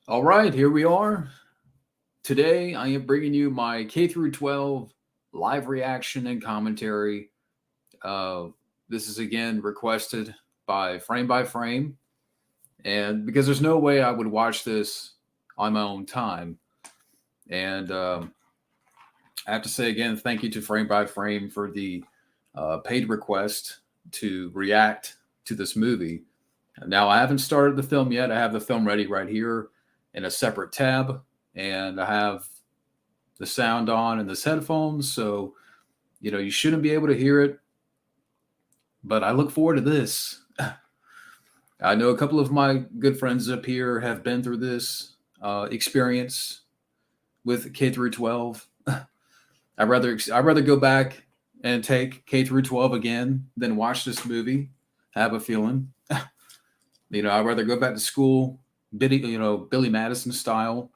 All right, here we are. Today, I am bringing you my K through 12 live reaction and commentary. Uh, this is again requested by Frame, and because there's no way I would watch this on my own time. And I have to say again, thank you to Frame by Frame for the paid request to react to this movie. Now, I haven't started the film yet. I have the film ready right here in a separate tab, and I have the sound on in this headphones, so you shouldn't be able to hear it. But I look forward to this. I know a couple of my good friends up here have been through this experience with K through 12. I'd rather go back and take K through 12 again than watch this movie. I have a feeling. I'd rather go back to school, Billy Madison style.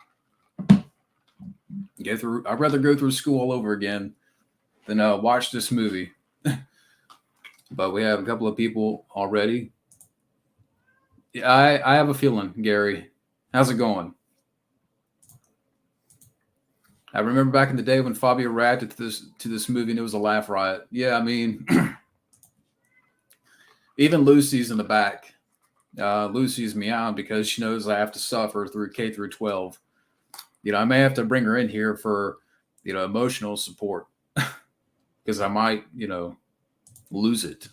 I'd rather go through school all over again than watch this movie. But we have a couple of people already. Yeah, I have a feeling, Gary. How's it going? I remember back in the day when Fabio reacted to this movie and it was a laugh riot. Yeah, I mean, even Lucy's in the back. Lucy's meowing because she knows I have to suffer through K through 12. I may have to bring her in here for emotional support because I might lose it.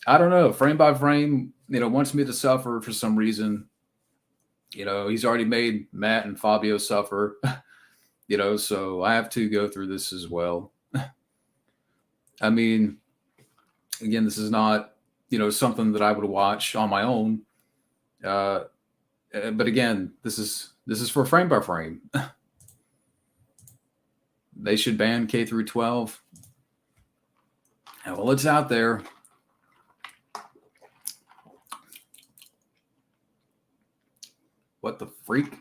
I don't know. Frame by frame, wants me to suffer for some reason. He's already made Matt and Fabio suffer. So I have to go through this as well. I mean, again, this is not something that I would watch on my own. But again, this is for frame by frame. They should ban K through 12. Well, it's out there. What the freak?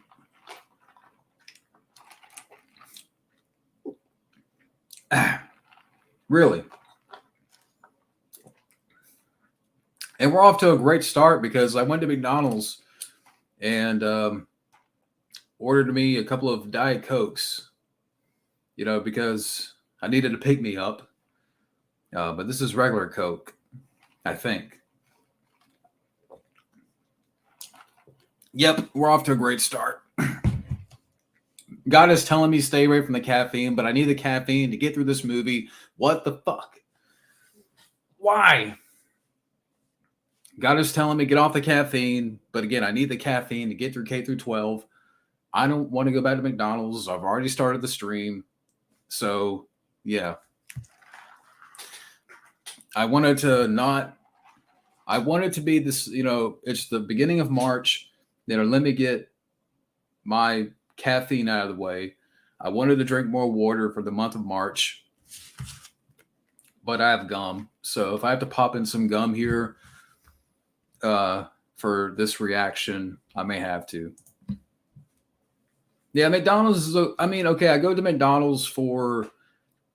Really? And we're off to a great start because I went to McDonald's and ordered me a couple of Diet Cokes, because I needed to pick me up. But this is regular Coke, I think. Yep, we're off to a great start. God is telling me stay away from the caffeine, but I need the caffeine to get through this movie. What the fuck? Why? God is telling me get off the caffeine, but again, I need the caffeine to get through K through 12. I don't want to go back to McDonald's. I've already started the stream. So, yeah. I wanted to be this, it's the beginning of March. Let me get my caffeine out of the way. I wanted to drink more water for the month of March, but I have gum. So if I have to pop in some gum here for this reaction, I may have to. Yeah, McDonald's is, okay, I go to McDonald's for,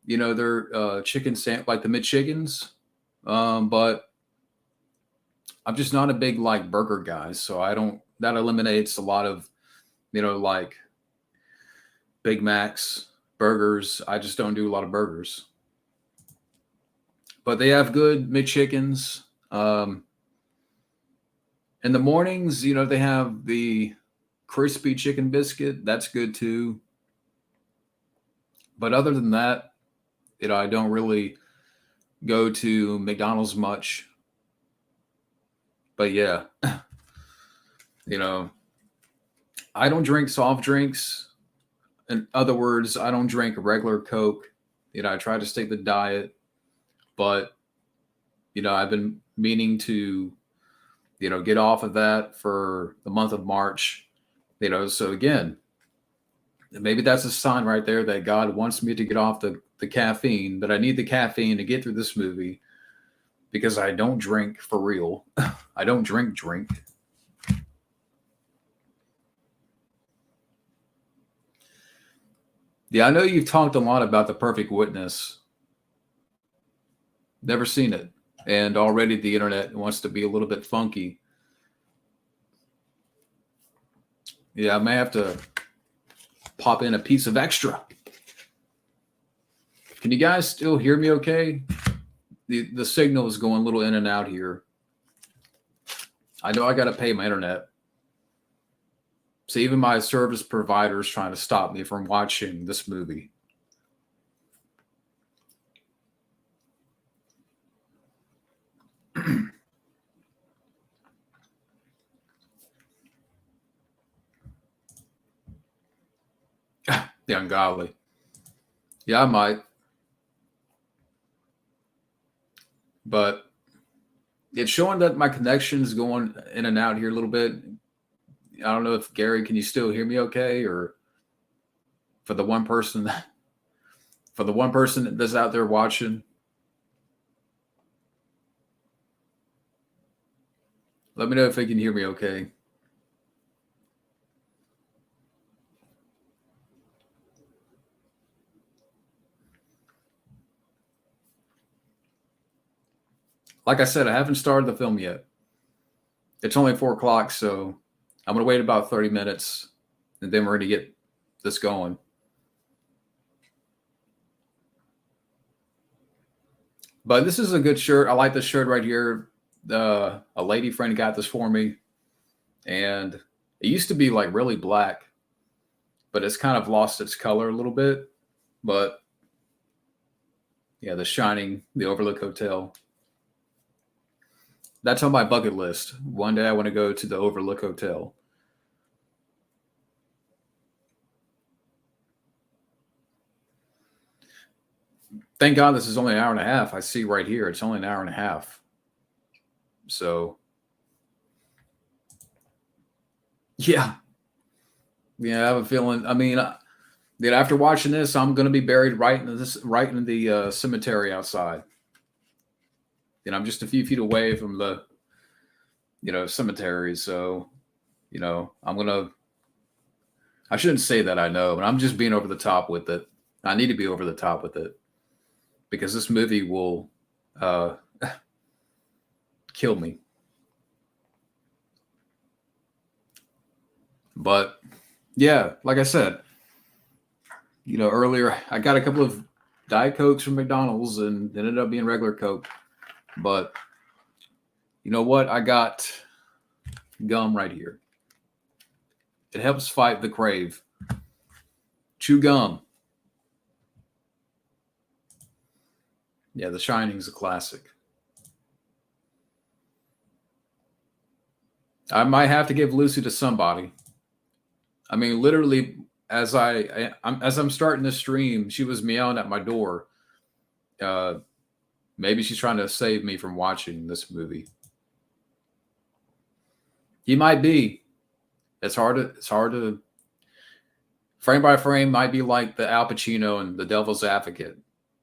their chicken sandwich, like the McChickens. But I'm just not a big, like, burger guy. So that eliminates a lot of, like Big Macs, burgers. I just don't do a lot of burgers. But they have good McChickens. In the mornings, they have the crispy chicken biscuit. That's good too. But other than that, I don't really go to McDonald's much. But yeah, I don't drink soft drinks. In other words, I don't drink regular Coke. I try to stick the diet, but I've been meaning to get off of that for the month of March. So again, maybe that's a sign right there that God wants me to get off the caffeine, but I need the caffeine to get through this movie because I don't drink for real. I don't drink. Yeah, I know you've talked a lot about The Perfect Witness. Never seen it. And already the internet wants to be a little bit funky. Yeah, I may have to pop in a piece of extra. Can you guys still hear me okay? The signal is going a little in and out here. I know I got to pay my internet. So even my service provider is trying to stop me from watching this movie. The ungodly. Yeah, I might. But it's showing that my connection is going in and out here a little bit. I don't know if Gary, can you still hear me okay? Or for the one person that's out there watching, let me know if they can hear me okay. Like I said, I haven't started the film yet. It's only 4 o'clock, so I'm going to wait about 30 minutes and then we're going to get this going. But this is a good shirt. I like this shirt right here. A lady friend got this for me. And it used to be like really black, but it's kind of lost its color a little bit. But yeah, The Shining, the Overlook Hotel. That's on my bucket list. One day I want to go to the Overlook Hotel. Thank God this is only an hour and a half. I see right here, it's only an hour and a half. So, yeah. Yeah, I have a feeling. I mean, that after watching this, I'm going to be buried right in the cemetery outside. And I'm just a few feet away from the, cemetery. So, I shouldn't say that, I know, but I'm just being over the top with it. I need to be over the top with it because this movie will kill me. But yeah, like I said, earlier I got a couple of Diet Cokes from McDonald's and it ended up being regular Coke. But you know what? I got gum right here. It helps fight the crave. Chew gum. Yeah, The Shining's a classic. I might have to give Lucy to somebody. I mean, literally, as I'm starting this stream, she was meowing at my door. Maybe she's trying to save me from watching this movie. He might be. It's hard to. Frame by frame might be like the Al Pacino and the Devil's Advocate.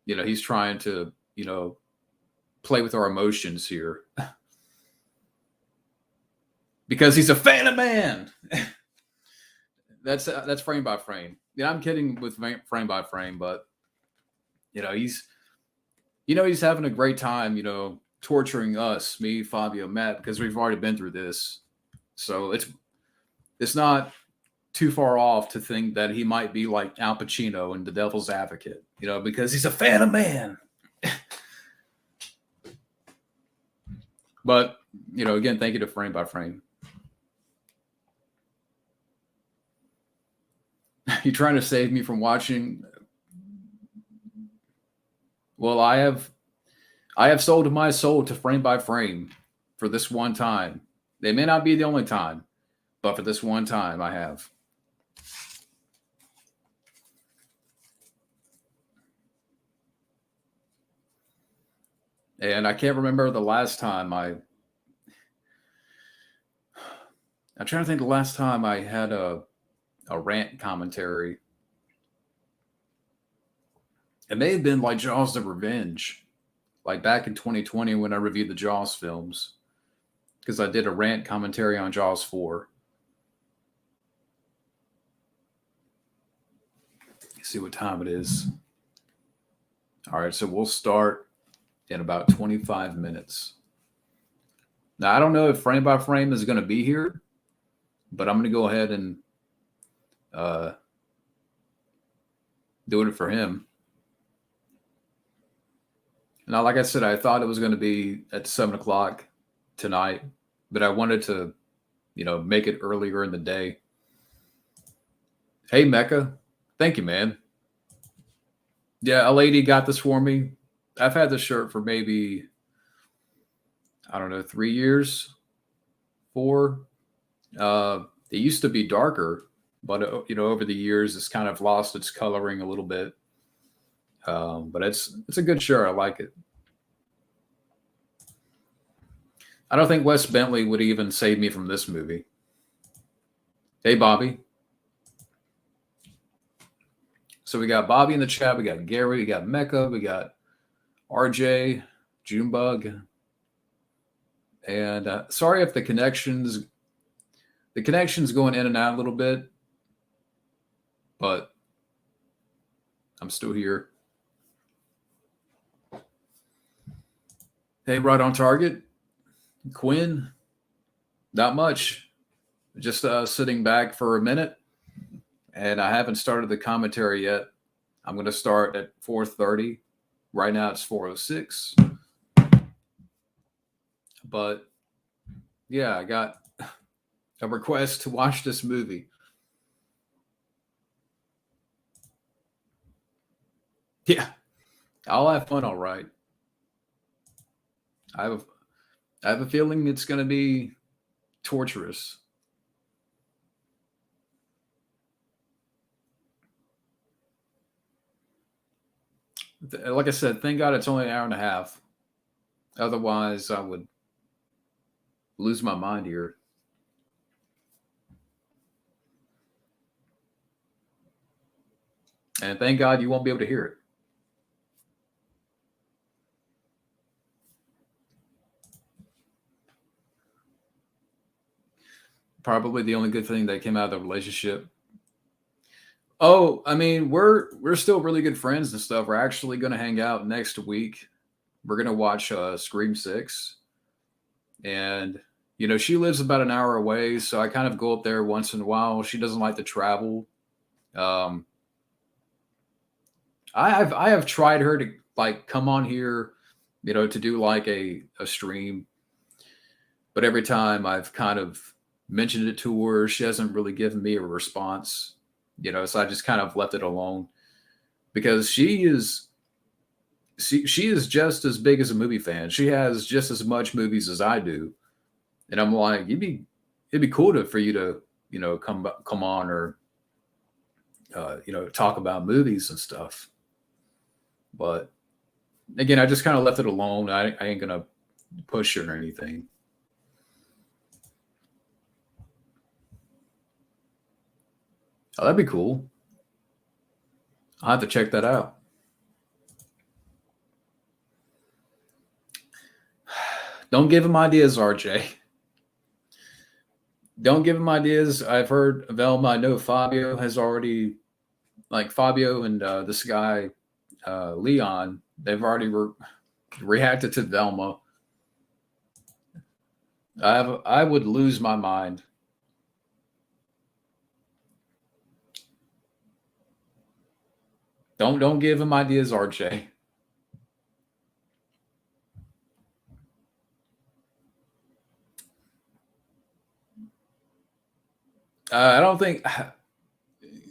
He's trying to play with our emotions here because he's a fan of man. That's frame by frame. Yeah, I'm kidding with frame by frame, but he's having a great time, torturing us, me, Fabio, Matt, because we've already been through this. So it's not too far off to think that he might be like Al Pacino in The Devil's Advocate, because he's a fan of man. But, again, thank you to Frame by Frame. You trying to save me from watching? Well, I have sold my soul to Frame by Frame for this one time. They may not be the only time, but for this one time, I have. And I can't remember the last time I'm trying to think the last time I had a rant commentary. It may have been like Jaws the Revenge, like back in 2020 when I reviewed the Jaws films, because I did a rant commentary on Jaws 4. Let's see what time it is. All right, so we'll start in about 25 minutes. Now, I don't know if Frame by Frame is going to be here, but I'm going to go ahead and uh, doing it for him. Now, like I said, I thought it was going to be at 7 o'clock tonight, but I wanted to, make it earlier in the day. Hey, Mecca. Thank you, man. Yeah, a lady got this for me. I've had this shirt for maybe, I don't know, 3 years, four. It used to be darker, but over the years, it's kind of lost its coloring a little bit. But it's a good shirt. I like it. I don't think Wes Bentley would even save me from this movie. Hey, Bobby. So we got Bobby in the chat. We got Gary. We got Mecca. We got RJ, Junebug. And sorry if the connection's going in and out a little bit, but I'm still here. Hey, right on target. Quinn, not much. Just sitting back for a minute, and I haven't started the commentary yet. I'm going to start at 4:30. Right now it's 4:06. But yeah, I got a request to watch this movie. Yeah, I'll have fun, all right. I have a feeling it's going to be torturous. Like I said, thank God it's only an hour and a half. Otherwise, I would lose my mind here. And thank God you won't be able to hear it. Probably the only good thing that came out of the relationship. Oh, I mean, we're still really good friends and stuff. We're actually going to hang out next week. We're going to watch Scream 6. And she lives about an hour away, so I kind of go up there once in a while. She doesn't like to travel. I have tried her to like come on here, to do like a stream, but every time I've kind of mentioned it to her, she hasn't really given me a response. So I just kind of left it alone because she is just as big as a movie fan. She has just as much movies as I do, and I'm like, it'd be cool for you to come on or talk about movies and stuff. But again, I just kind of left it alone. I ain't gonna push it or anything. Oh, that'd be cool. I'll have to check that out. Don't give him ideas, RJ. Don't give him ideas. I've heard Velma. I know Fabio has already, like Fabio and this guy, Leon, they've already reacted to Velma. I would lose my mind. Don't give him ideas, RJ. I don't think.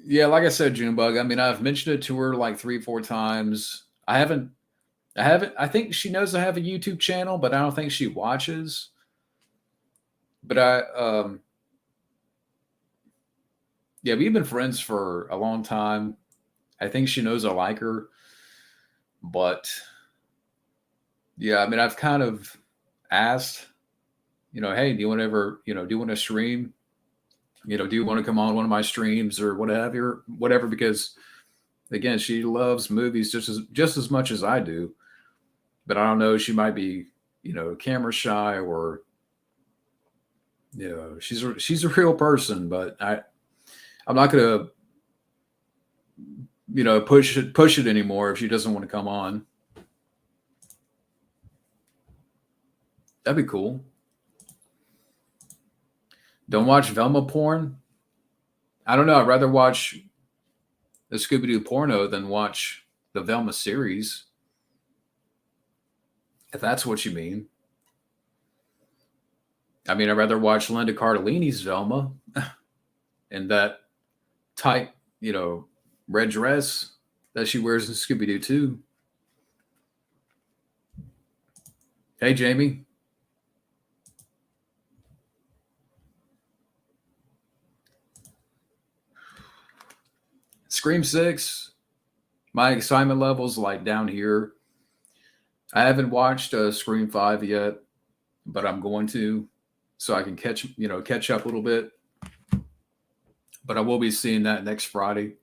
Yeah, like I said, Junebug. I mean, I've mentioned it to her like 3, 4 times. I haven't. I think she knows I have a YouTube channel, but I don't think she watches. But yeah, we've been friends for a long time. I think she knows I like her, but yeah, I mean, I've kind of asked, hey, do you want to ever, do you want to stream? Do you want to come on one of my streams or whatever? Because again, she loves movies just as much as I do, but I don't know, she might be, camera shy or, she's a real person, but I'm not gonna, push it anymore if she doesn't want to come on. That'd be cool. Don't watch Velma porn. I don't know. I'd rather watch the Scooby Doo porno than watch the Velma series, if that's what you mean. I mean, I'd rather watch Linda Cardellini's Velma and that tight, red dress that she wears in Scooby Doo 2. Hey, Jamie. Scream 6, my excitement level's like down here. I haven't watched Scream 5 yet, but I'm going to, so I can catch up a little bit. But I will be seeing that next Friday.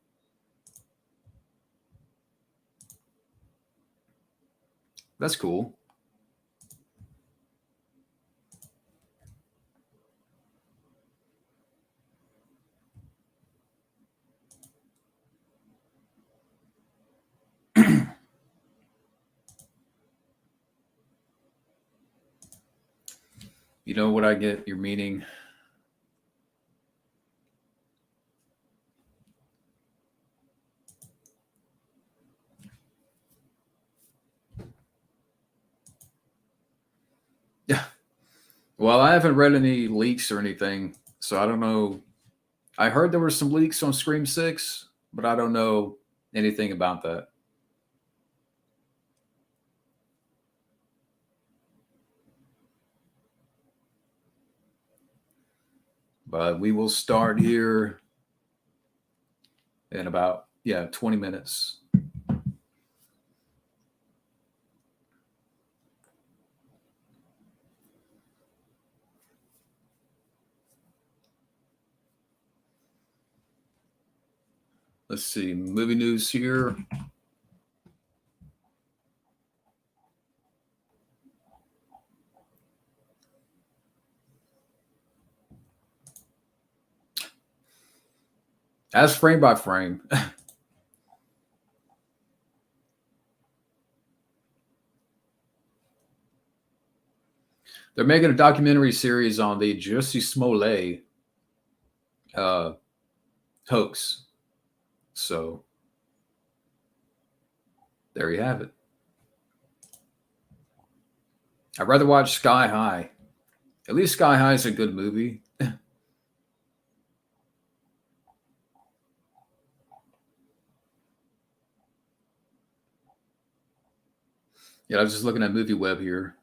That's cool. You know what I get your meaning? Yeah. Well, I haven't read any leaks or anything, so I don't know. I heard there were some leaks on Scream 6, but I don't know anything about that. But we will start here in about 20 minutes. Let's see, movie news here. As frame by frame. They're making a documentary series on the Jussie Smollett uh, hoax. So there you have it. I'd rather watch Sky High. At least Sky High is a good movie. Yeah, I was just looking at Movie Web here.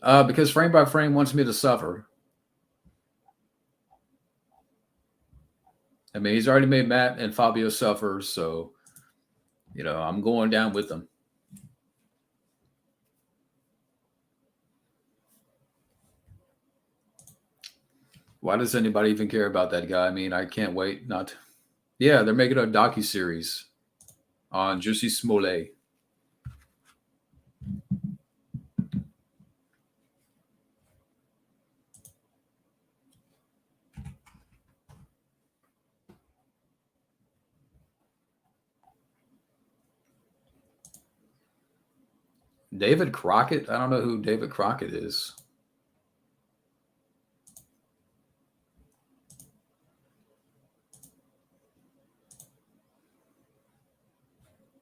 Because Frame by Frame wants me to suffer. I mean, he's already made Matt and Fabio suffer, so I'm going down with them. Why does anybody even care about that guy? I mean, I can't wait. Not, yeah, they're making a docu series on Jussie Smollett. David Crockett? I don't know who David Crockett is.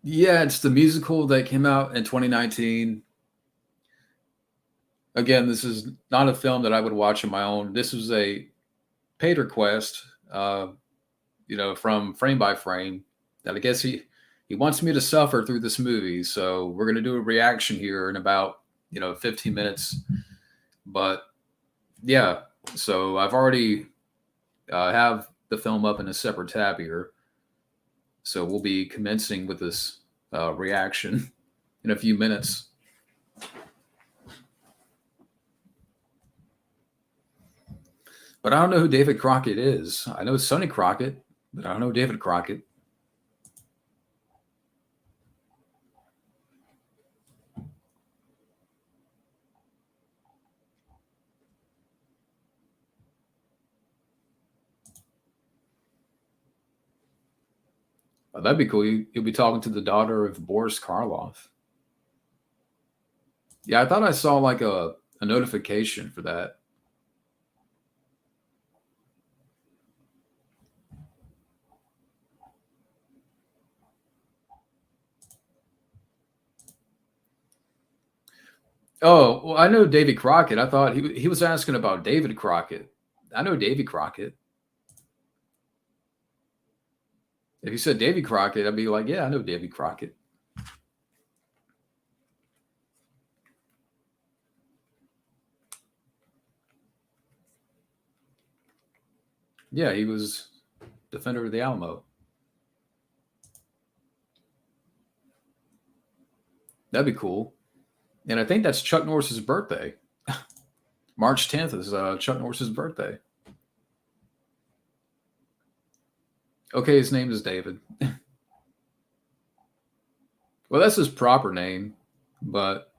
Yeah, it's the musical that came out in 2019. Again, this is not a film that I would watch on my own. This was a paid request, from Frame by Frame. That I guess he wants me to suffer through this movie. So we're gonna do a reaction here in about 15 minutes. But yeah, so I've already have the film up in a separate tab here. So we'll be commencing with this reaction in a few minutes. But I don't know who David Crockett is. I know Sonny Crockett, but I don't know David Crockett. That'd be cool. You'll be talking to the daughter of Boris Karloff. Yeah, I thought I saw like a notification for that. Oh, well, I know Davy Crockett. I thought he was asking about David Crockett. I know Davy Crockett. If you said Davy Crockett, I'd be like, yeah, I know Davy Crockett. Yeah, he was defender of the Alamo. That'd be cool. And I think that's Chuck Norris's birthday. March 10th is Chuck Norris's birthday. Okay, his name is David. Well, that's his proper name, but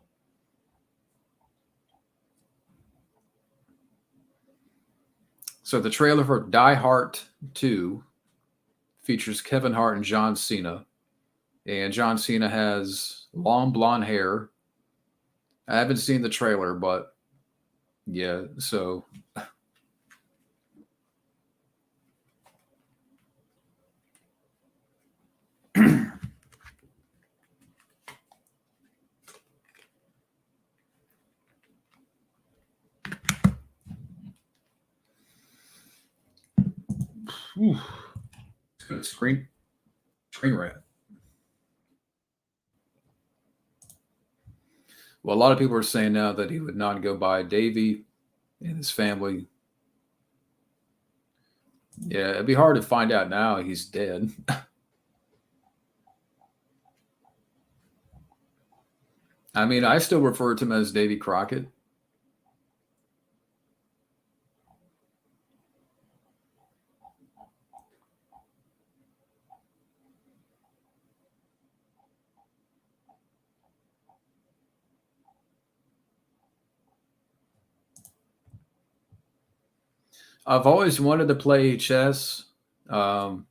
so the trailer for Die Hard 2 features Kevin Hart and John Cena. And John Cena has long blonde hair. I haven't seen the trailer, but yeah, so screen rant. Well, a lot of people are saying now that he would not go by Davy and his family. Yeah, it'd be hard to find out now he's dead. I mean, I still refer to him as Davy Crockett. I've always wanted to play chess, um,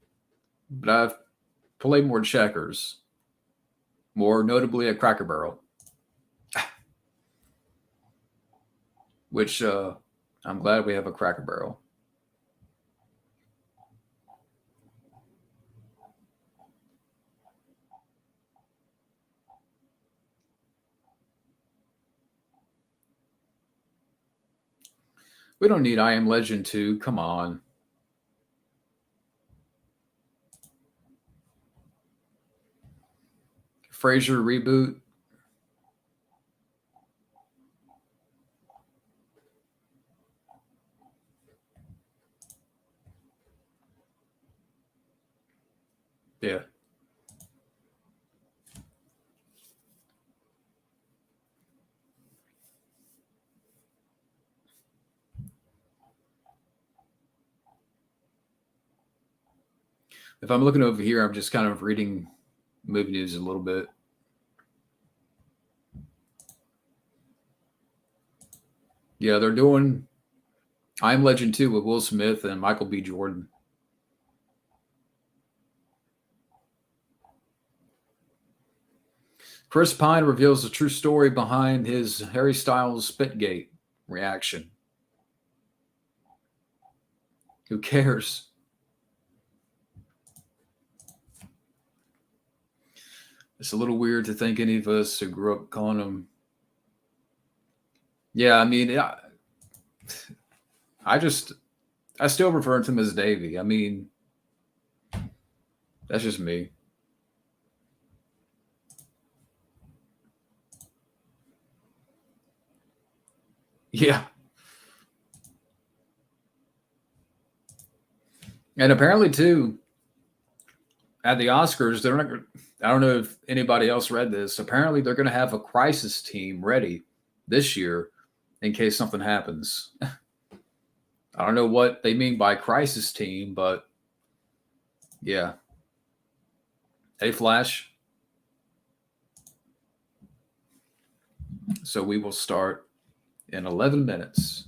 but I've played more checkers, more notably at Cracker Barrel, which I'm glad we have a Cracker Barrel. We don't need I Am Legend 2. Come on. Frasier reboot. Yeah. If I'm looking over here, I'm just kind of reading movie news a little bit. Yeah, they're doing I Am Legend 2 with Will Smith and Michael B. Jordan. Chris Pine reveals the true story behind his Harry Styles Spitgate reaction. Who cares? It's a little weird to think any of us who grew up calling him. Yeah, I mean, I still refer to him as Davy. I mean, that's just me. Yeah. And apparently, too, at the Oscars, they're not. I don't know if anybody else read this. Apparently, they're going to have a crisis team ready this year in case something happens. I don't know what they mean by crisis team, but yeah. Hey, Flash. So we will start in 11 minutes.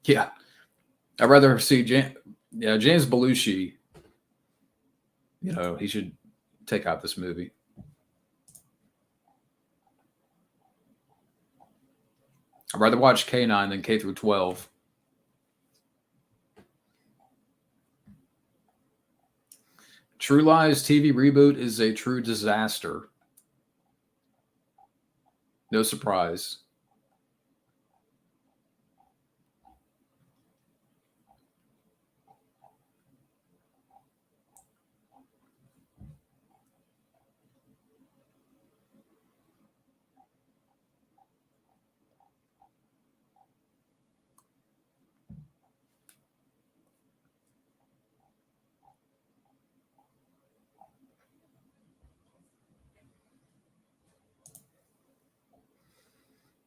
Yeah. I'd rather see James Belushi. You know, he should take out this movie. I'd rather watch K9 than K through 12. True Lies TV reboot is a true disaster. No surprise.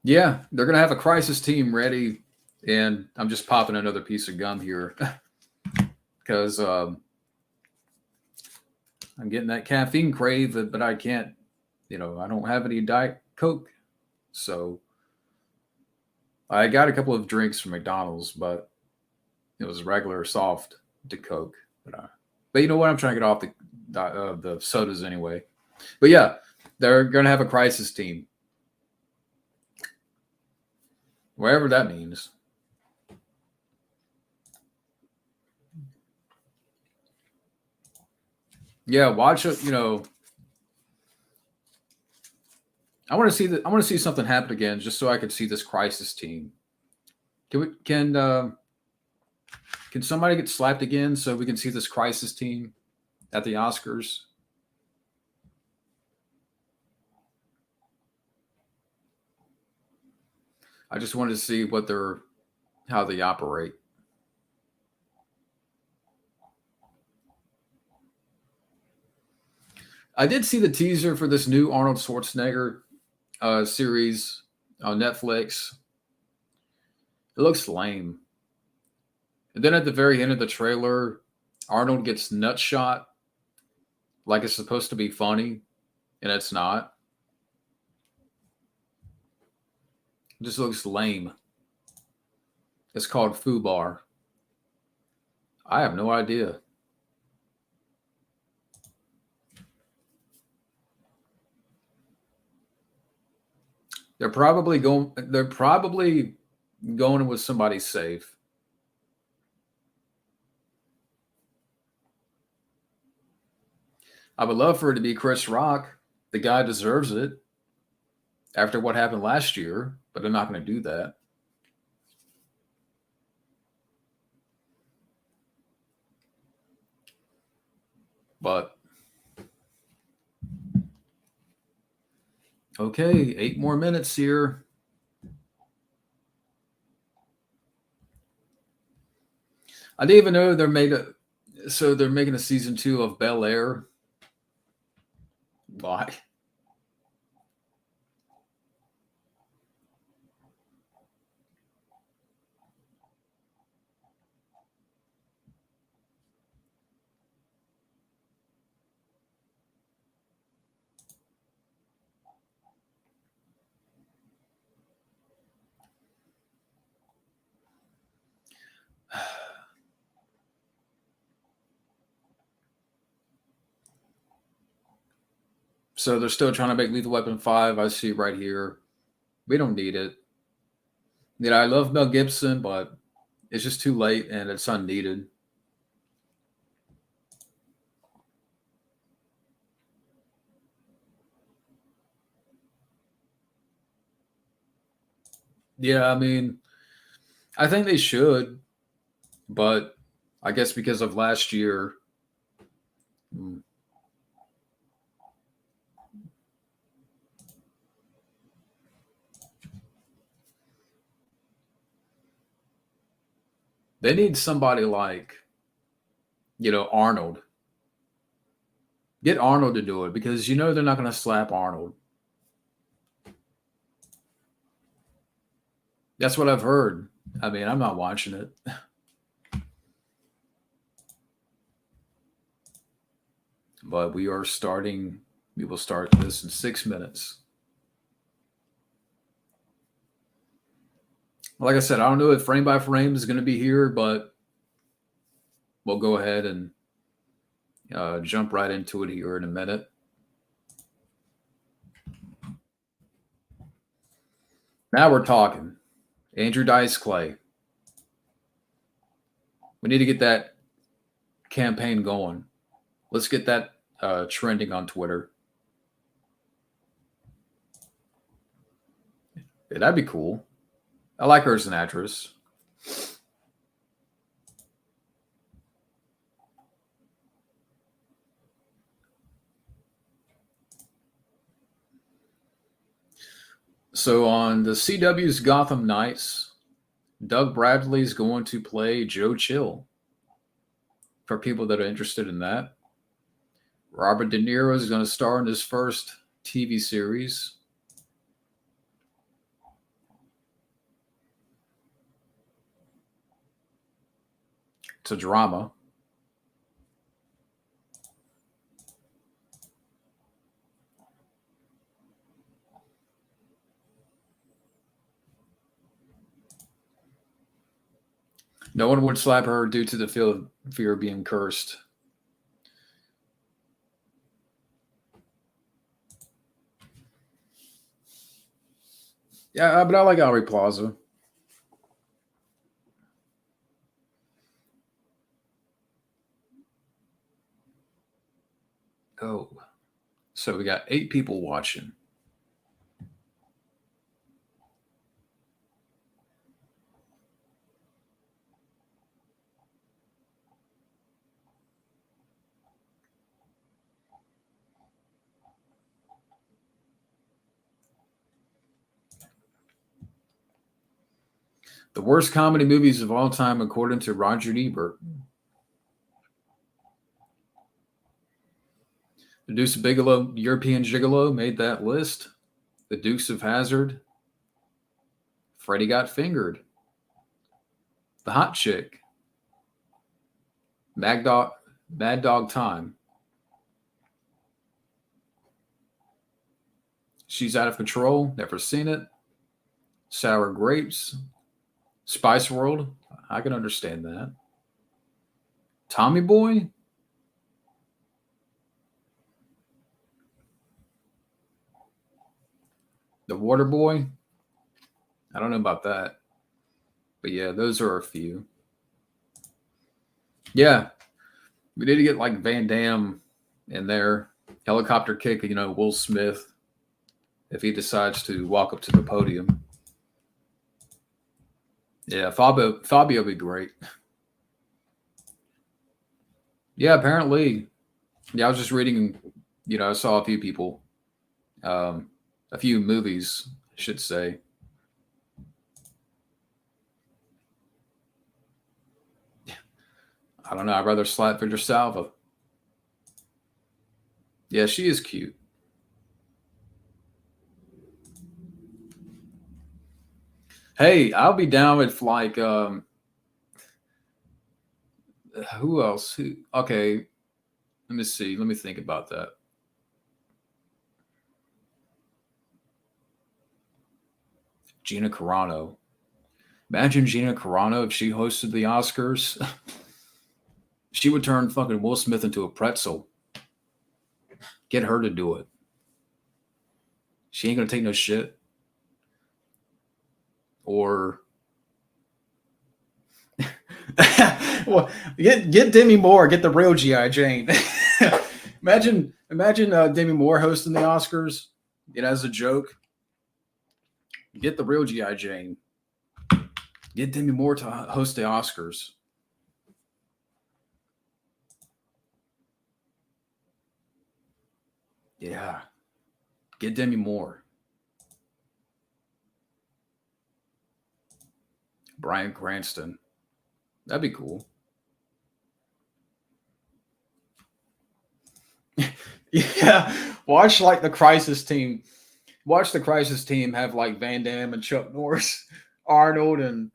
Yeah, they're going to have a crisis team ready. And I'm just popping another piece of gum here because I'm getting that caffeine crave, but I can't, I don't have any Diet Coke. So I got a couple of drinks from McDonald's, but it was regular soft to Coke. But you know what? I'm trying to get off the sodas anyway. But yeah, they're going to have a crisis team, wherever that means. Yeah, watch it. I want to see that. I want to see something happen again, just so I could see this crisis team. Can somebody get slapped again so we can see this crisis team at the Oscars? I just wanted to see how they operate. I did see the teaser for this new Arnold Schwarzenegger series on Netflix. It looks lame. And then at the very end of the trailer, Arnold gets nut shot like it's supposed to be funny, and it's not. It just looks lame. It's called Fubar. I have no idea. They're probably going with somebody safe. I would love for it to be Chris Rock. The guy deserves it after what happened last year, but they're not going to do that. But okay, 8 more minutes here. I didn't even know they're making a season 2 of Bel Air. Why? So they're still trying to make Lethal Weapon 5. I see right here. We don't need it. I love Mel Gibson, but it's just too late and it's unneeded. Yeah, I mean, I think they should, but I guess because of last year. They need somebody like, Arnold. Get Arnold to do it because they're not going to slap Arnold. That's what I've heard. I mean, I'm not watching it. But we will start this in 6 minutes. Like I said, I don't know if frame by frame is going to be here, but we'll go ahead and jump right into it here in a minute. Now we're talking. Andrew Dice Clay. We need to get that campaign going. Let's get that trending on Twitter. Yeah, that'd be cool. I like her as an actress. So on the CW's Gotham Knights, Doug Bradley is going to play Joe Chill. For people that are interested in that, Robert De Niro is going to star in his first TV series. It's a drama. No one would slap her due to the fear of being cursed. Yeah, but I like Aubrey Plaza. Oh, so we got 8 people watching. The worst comedy movies of all time, according to Roger Ebert. The Deuce of Bigelow, European Gigolo made that list. The Dukes of Hazzard. Freddie Got Fingered. The Hot Chick. Mad Dog Time. She's Out of Control. Never seen it. Sour Grapes. Spice World. I can understand that. Tommy Boy. The Water Boy. I don't know about that. But yeah, those are a few. Yeah. We need to get like Van Damme in there. Helicopter kick, Will Smith if he decides to walk up to the podium. Yeah, Fabio would be great. Yeah, apparently. Yeah, I was just reading, I saw a few people, a few movies, I should say. I don't know. I'd rather slap Victor Salva. Yeah, she is cute. Hey, I'll be down with like who else? Okay, let me see. Let me think about that. Gina Carano. Imagine Gina Carano if she hosted the Oscars. She would turn fucking Will Smith into a pretzel. Get her to do it. She ain't gonna take no shit. Or well, get Demi Moore, get the real GI Jane. imagine Demi Moore hosting the Oscars. As a joke. Get the real GI Jane. Get Demi Moore to host the Oscars. Yeah. Get Demi Moore. Bryan Cranston. That'd be cool. Yeah. Watch like the Crisis Team. Watch the Crisis Team have like Van Damme and Chuck Norris, Arnold and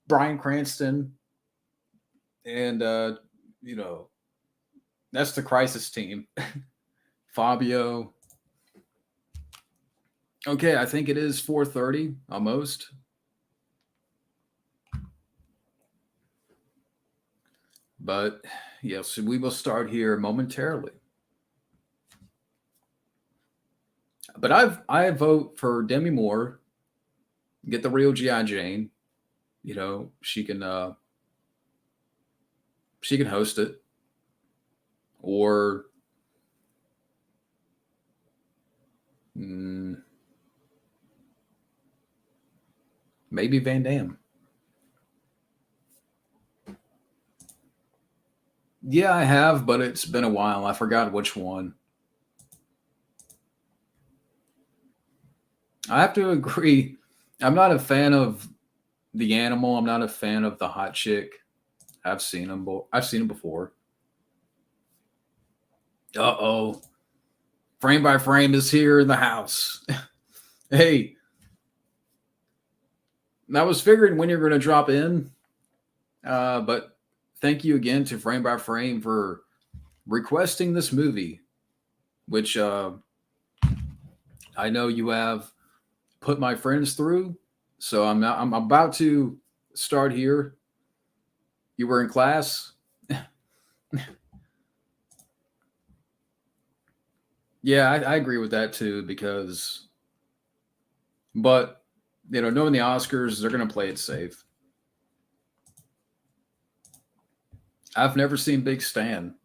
Bryan Cranston. And that's the Crisis Team. Fabio. Okay, I think it is 4:30 almost. But yes, we will start here momentarily. But I vote for Demi Moore Get the real GI Jane. She can host it, or mm, maybe Van Damme. Yeah, I have, but it's been a while. I forgot which one. I have to agree. I'm not a fan of the animal. I'm not a fan of the hot chick. I've seen them. I've seen them before. Uh oh. Frame by frame is here in the house. Hey, I was figuring when you're going to drop in, but thank you again to Frame by Frame for requesting this movie, which I know you have put my friends through. So I'm about to start here. You were in class. Yeah, I agree with that too because, but knowing the Oscars, they're going to play it safe. I've never seen Big Stan,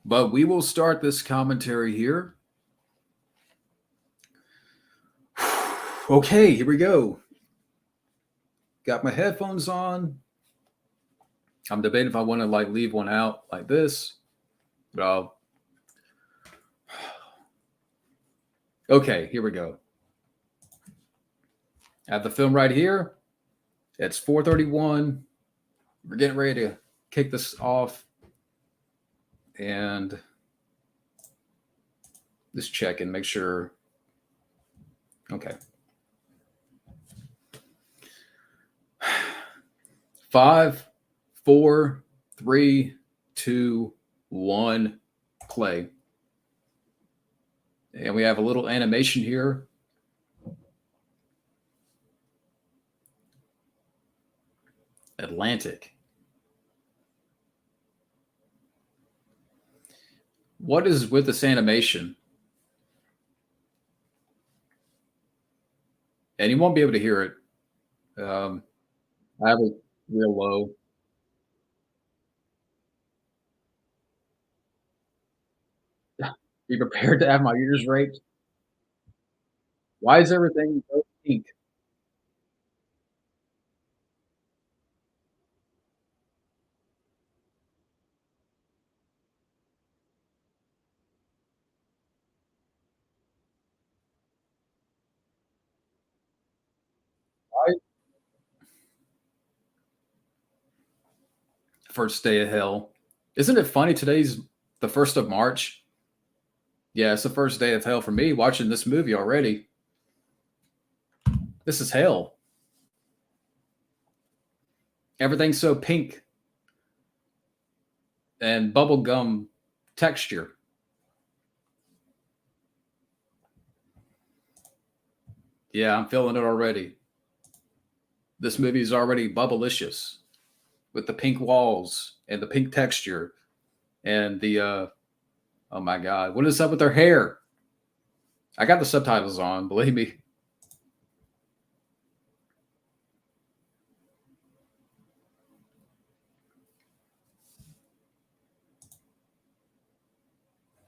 but we will start this commentary here. Okay, here we go. Got my headphones on. I'm debating if I want to like leave one out like this, but I'll. Okay, here we go. I have the film right here. It's 4:31. We're getting ready to kick this off, and just check and make sure. Okay. 5, 4, 3, 2, 1, play. And we have a little animation here. Atlantic. What is with this animation? And you won't be able to hear it. I have it real low. Be prepared to have my ears raped. Why is everything so pink? Why? First day of hell. Isn't it funny? Today's the 1st of March. Yeah, it's the first day of hell for me watching this movie already. This is hell. Everything's so pink and bubblegum texture. Yeah, I'm feeling it already. This movie is already bubblicious with the pink walls and the pink texture and the oh my god, what is up with their hair? I got the subtitles on, believe me.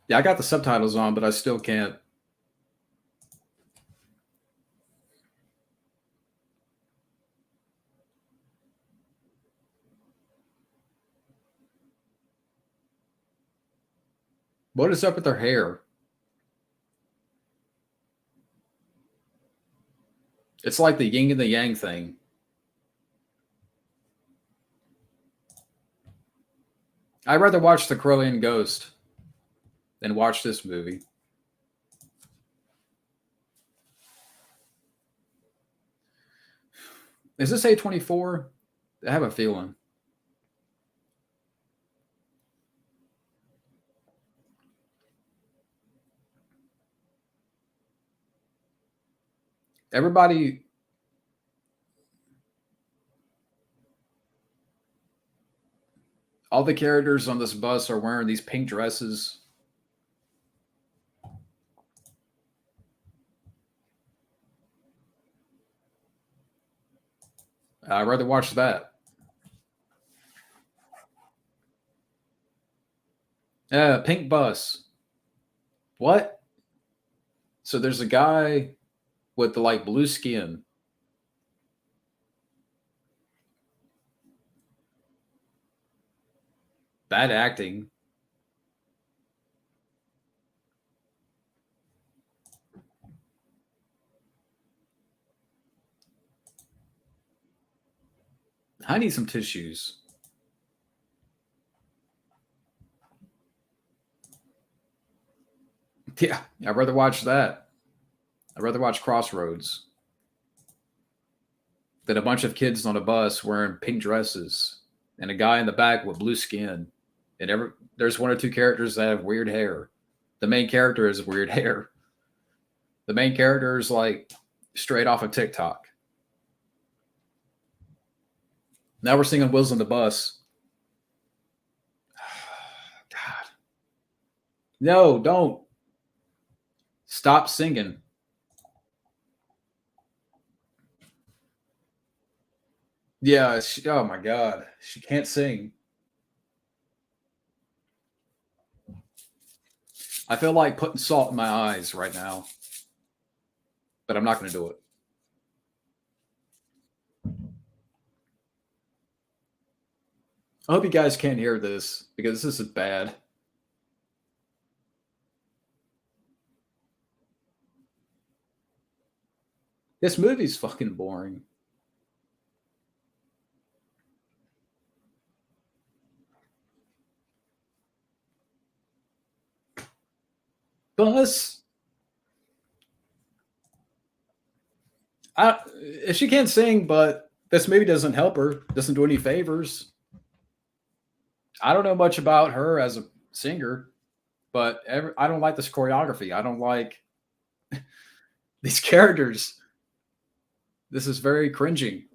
Yeah, I got the subtitles on, but I still can't. What is up with their hair? It's like the yin and the yang thing. I'd rather watch The Korean Ghost than watch this movie. Is this A24? I have a feeling. Everybody, all the characters on this bus are wearing these pink dresses. I'd rather watch that. Pink Bus. What? So there's a guy with the like blue skin. Bad acting. I need some tissues. Yeah, I'd rather watch that. I'd rather watch Crossroads than a bunch of kids on a bus wearing pink dresses and a guy in the back with blue skin. And there's one or two characters that have weird hair. The main character has weird hair. The main character is like straight off of TikTok. Now we're singing Wheels on the Bus. God. No, don't. Stop singing. Yeah, oh my God. She can't sing. I feel like putting salt in my eyes right now, but I'm not going to do it. I hope you guys can't hear this because this is bad. This movie's fucking boring. Bus. If she can't sing, but this movie doesn't help her, doesn't do any favors. I don't know much about her as a singer, but I don't like this choreography. I don't like these characters. This is very cringing.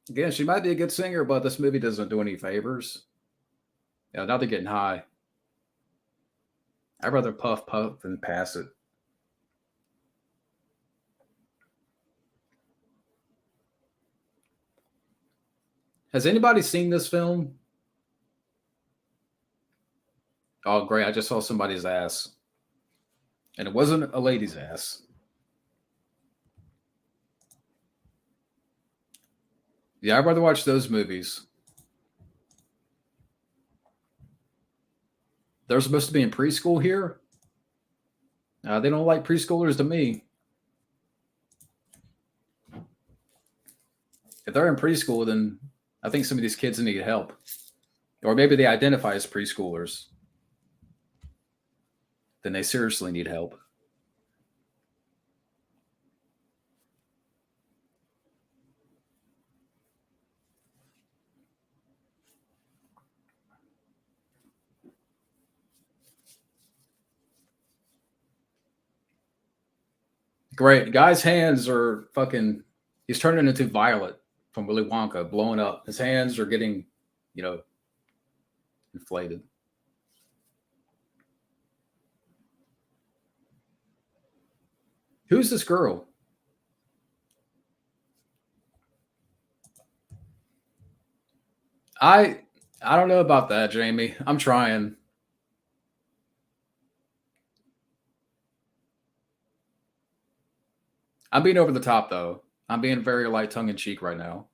Again, she might be a good singer, but this movie doesn't do any favors. Yeah, now they're getting high. I'd rather puff than pass it. Has anybody seen this film? Oh, great. I just saw somebody's ass. And it wasn't a lady's ass. Yeah, I'd rather watch those movies. They're supposed to be in preschool here. They don't like preschoolers to me. If they're in preschool, then I think some of these kids need help. Or maybe they identify as preschoolers. Then they seriously need help. Great. Guy's hands are fucking, he's turning into Violet from Willy Wonka, blowing up. His hands are getting, inflated. Who's this girl? I I don't know about that, Jamie. I'm trying. I'm being over the top though. I'm being very light tongue in cheek right now.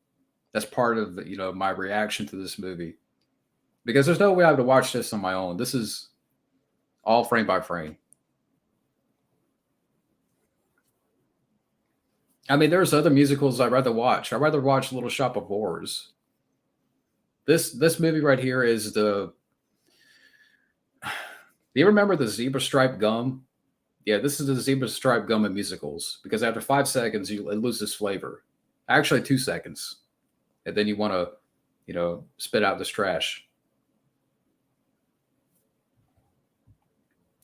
That's part of my reaction to this movie because there's no way I would watch this on my own. This is all frame by frame. I mean, there's other musicals I'd rather watch. I'd rather watch Little Shop of Horrors. This movie right here is the. Do you remember the zebra stripe gum? Yeah, this is the zebra stripe gum in musicals because after 5 seconds it loses flavor. Actually, 2 seconds, and then you want to, spit out this trash.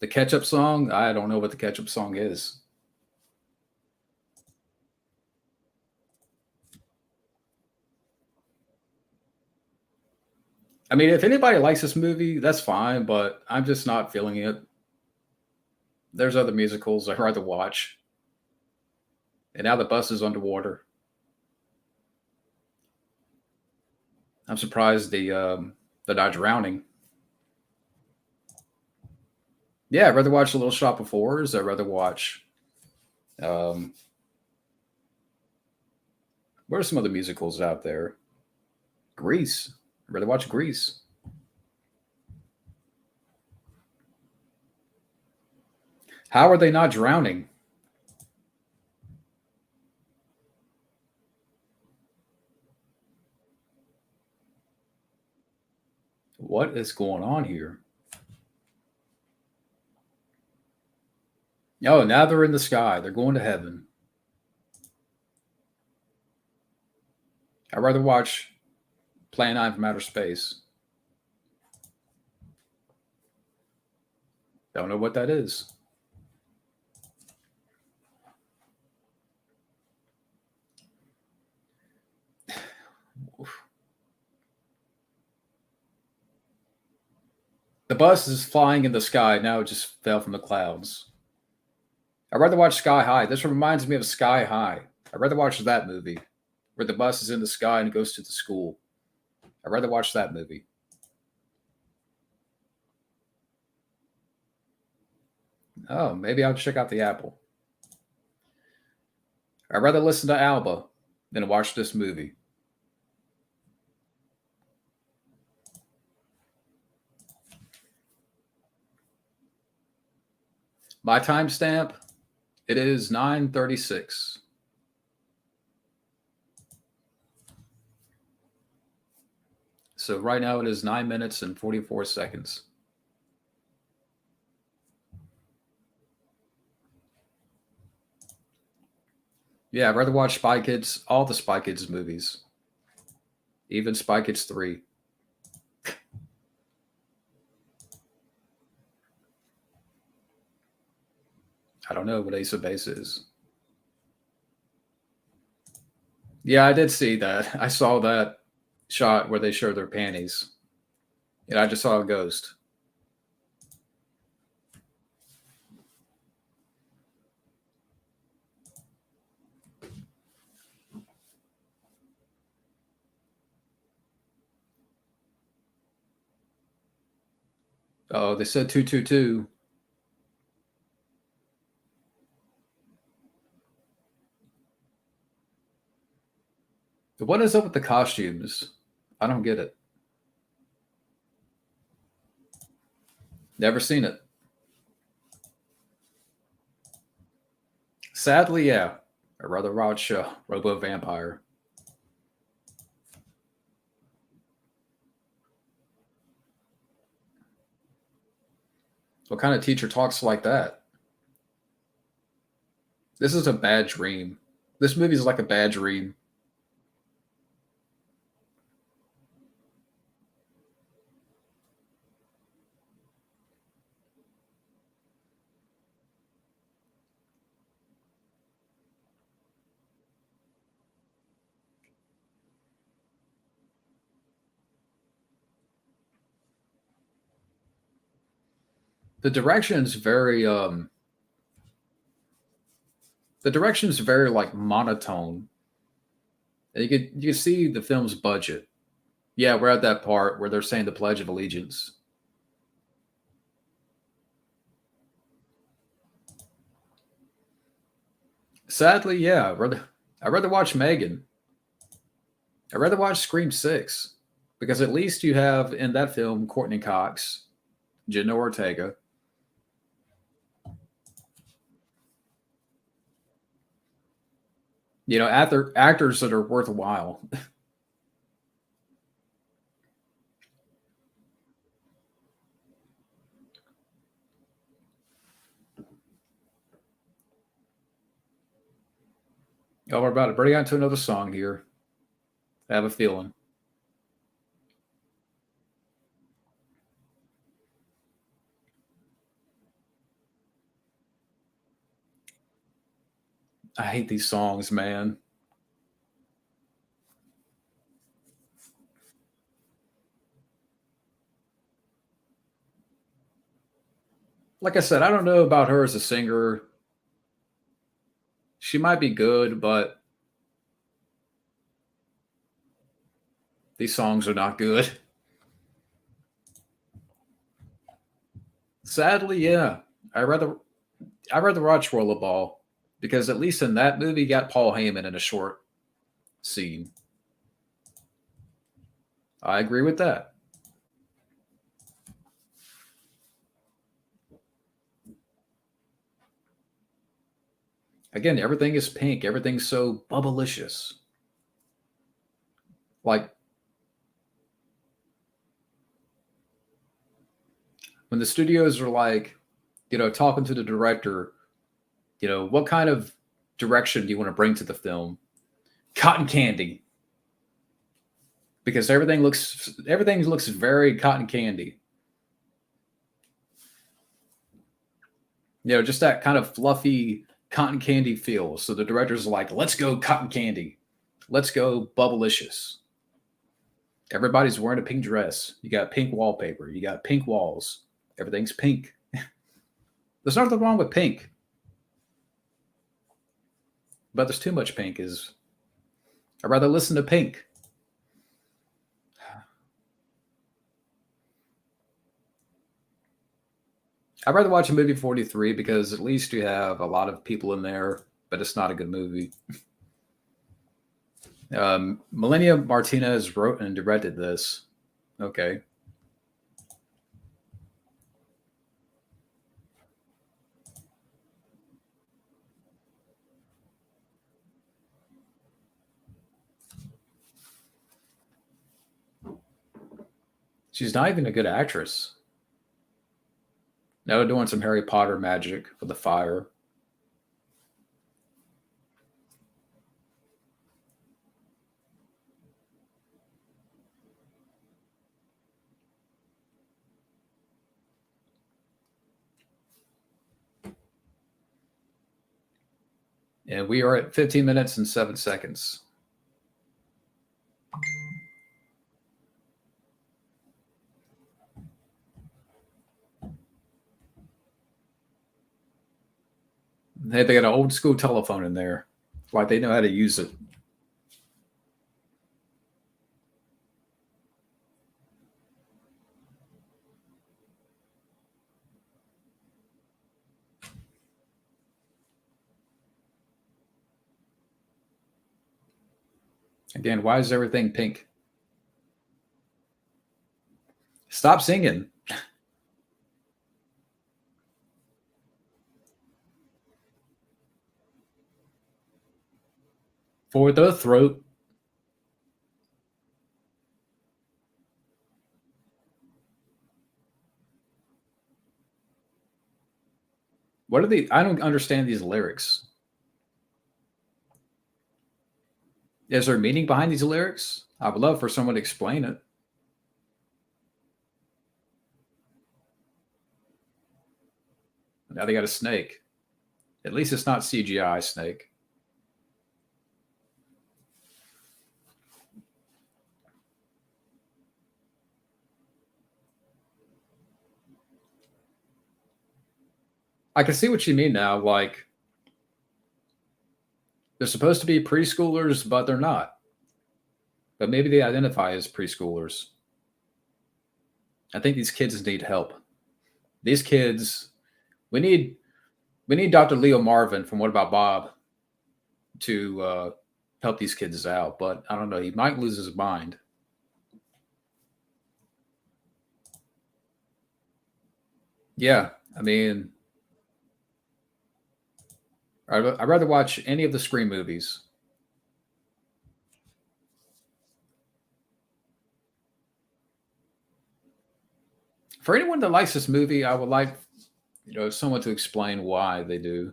The ketchup song? I don't know what the ketchup song is. I mean, if anybody likes this movie, that's fine, but I'm just not feeling it. There's other musicals I'd rather watch. And now the bus is underwater. I'm surprised they're not drowning. Yeah, I'd rather watch A Little Shop of Horrors. I'd rather watch. Um, what are some other musicals out there? Grease. I'd rather watch Grease. How are they not drowning? What is going on here? Oh, now they're in the sky. They're going to heaven. I'd rather watch Plan 9 from Outer Space. Don't know what that is. The bus is flying in the sky. Now it just fell from the clouds. I'd rather watch Sky High. This reminds me of Sky High. I'd rather watch that movie where the bus is in the sky and goes to the school. I'd rather watch that movie. Oh, maybe I'll check out the Apple. I'd rather listen to Alba than watch this movie. My timestamp, it is 9:36. So right now it is 9 minutes and 44 seconds. Yeah, I'd rather watch Spy Kids, all the Spy Kids movies, even Spy Kids 3. I don't know what Ace of Base is. Yeah, I did see that. I saw that shot where they show their panties. And I just saw a ghost. Oh, they said 222. What is up with the costumes? I don't get it. Never seen it. Sadly, yeah. I'd rather watch Robo Vampire. What kind of teacher talks like that? This is a bad dream. This movie is like a bad dream. The direction is very the direction is very like monotone. And you can see the film's budget. Yeah, we're at that part where they're saying the Pledge of Allegiance. Sadly, yeah, I'd rather watch Megan. I'd rather watch Scream 6 because at least you have in that film Courtney Cox, Jenna Ortega. You know, actors that are worth a while. Oh, we're about to bring on to another song here. I have a feeling. I hate these songs, man. Like I said, I don't know about her as a singer. She might be good, but these songs are not good. Sadly, yeah. I rather I rather watch Rollerball because at least in that movie, you got Paul Heyman in a short scene. I agree with that. Again, everything is pink. Everything's so bubblicious. Like when the studios are like, talking to the director, what kind of direction do you want to bring to the film? Cotton candy, because everything looks very cotton candy. Just that kind of fluffy cotton candy feel. So the director's like, let's go cotton candy. Let's go bubblicious. Everybody's wearing a pink dress. You got pink wallpaper. You got pink walls. Everything's pink. There's nothing wrong with pink, but there's too much pink. I'd rather listen to Pink. I'd rather watch a movie 43 because at least you have a lot of people in there, but it's not a good movie. Melania Martinez wrote and directed this. Okay. She's not even a good actress. Now doing some Harry Potter magic with the fire. And we are at 15 minutes and 7 seconds. Hey, they got an old school telephone in there. Like they know how to use it. Again, why is everything pink? Stop singing. For the throat. What are the? I don't understand these lyrics. Is there meaning behind these lyrics? I would love for someone to explain it. Now they got a snake. At least it's not CGI snake. I can see what you mean now. Like they're supposed to be preschoolers, but they're not. But maybe they identify as preschoolers. I think these kids need help. These kids, we need we need Dr. Leo Marvin from What About Bob to help these kids out. But I don't know. He might lose his mind. Yeah, I mean, I'd rather watch any of the Scream movies. For anyone that likes this movie, I would like someone to explain why they do.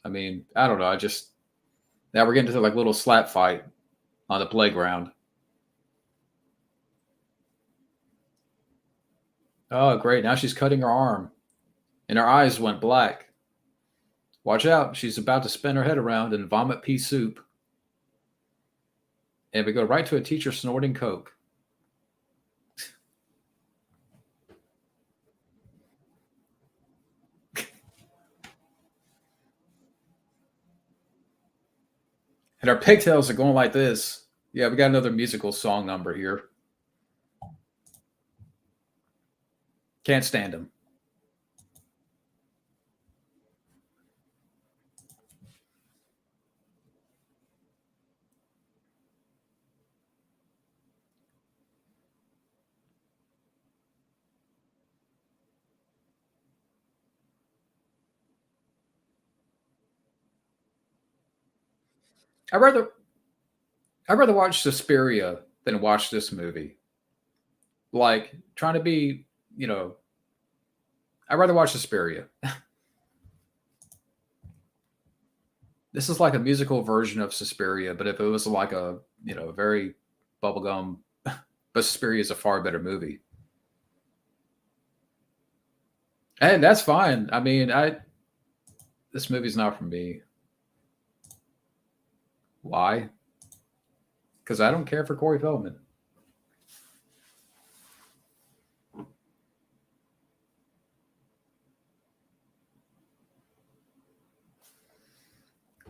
I mean, I don't know. I just now we're getting to like little slap fight on the playground. Oh, great! Now she's cutting her arm, and her eyes went black. Watch out! She's about to spin her head around and vomit pea soup. And we go right to a teacher snorting coke. And our pigtails are going like this. Yeah, we got another musical song number here. Can't stand them. I'd rather I'd rather watch Suspiria than watch this movie. Like trying to be, you know, I'd rather watch Suspiria. This is like a musical version of Suspiria, but if it was like a, very bubblegum, but Suspiria is a far better movie. And that's fine. I mean, I this movie's not for me. Why? Because I don't care for Corey Feldman.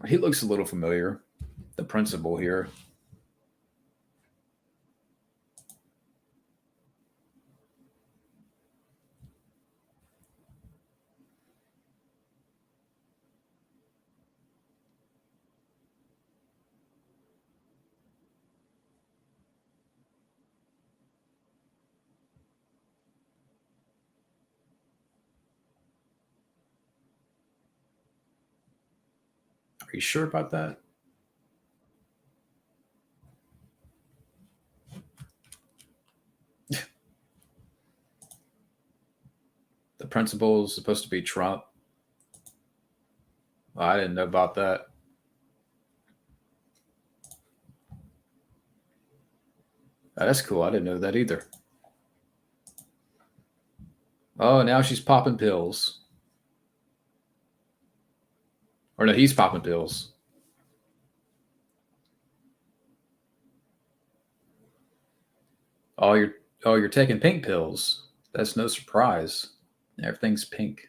He looks a little familiar. The principal here. Are you sure about that? The principal is supposed to be Trump. Well, I didn't know about that. That's cool. I didn't know that either. Oh, now she's popping pills. Or no, he's popping pills. Oh, you're taking pink pills. That's no surprise. Everything's pink.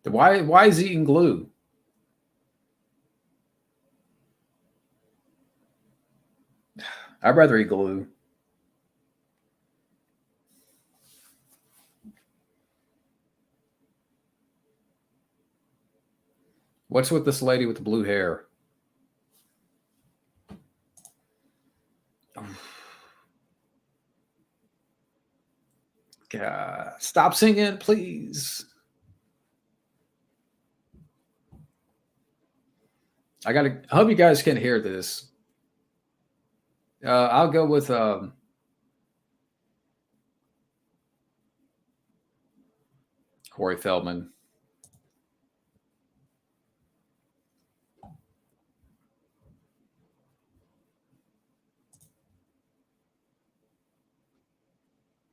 Why is he eating glue? I'd rather eat glue. What's with this lady with the blue hair? God, stop singing, please. I hope you guys can hear this. I'll go with Corey Feldman.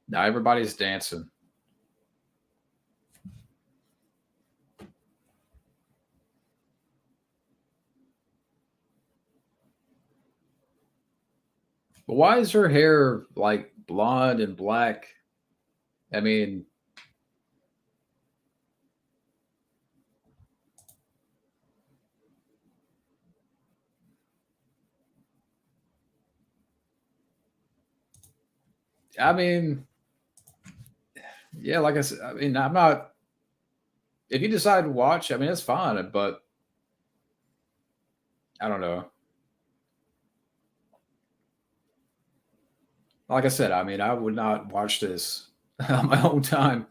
Now everybody's dancing. But why is her hair like blonde and black? I mean, I mean, yeah, like I said, I mean, I'm not. If you decide to watch, I mean, it's fine. But I don't know. Like I said, I mean, I would not watch this on my own time.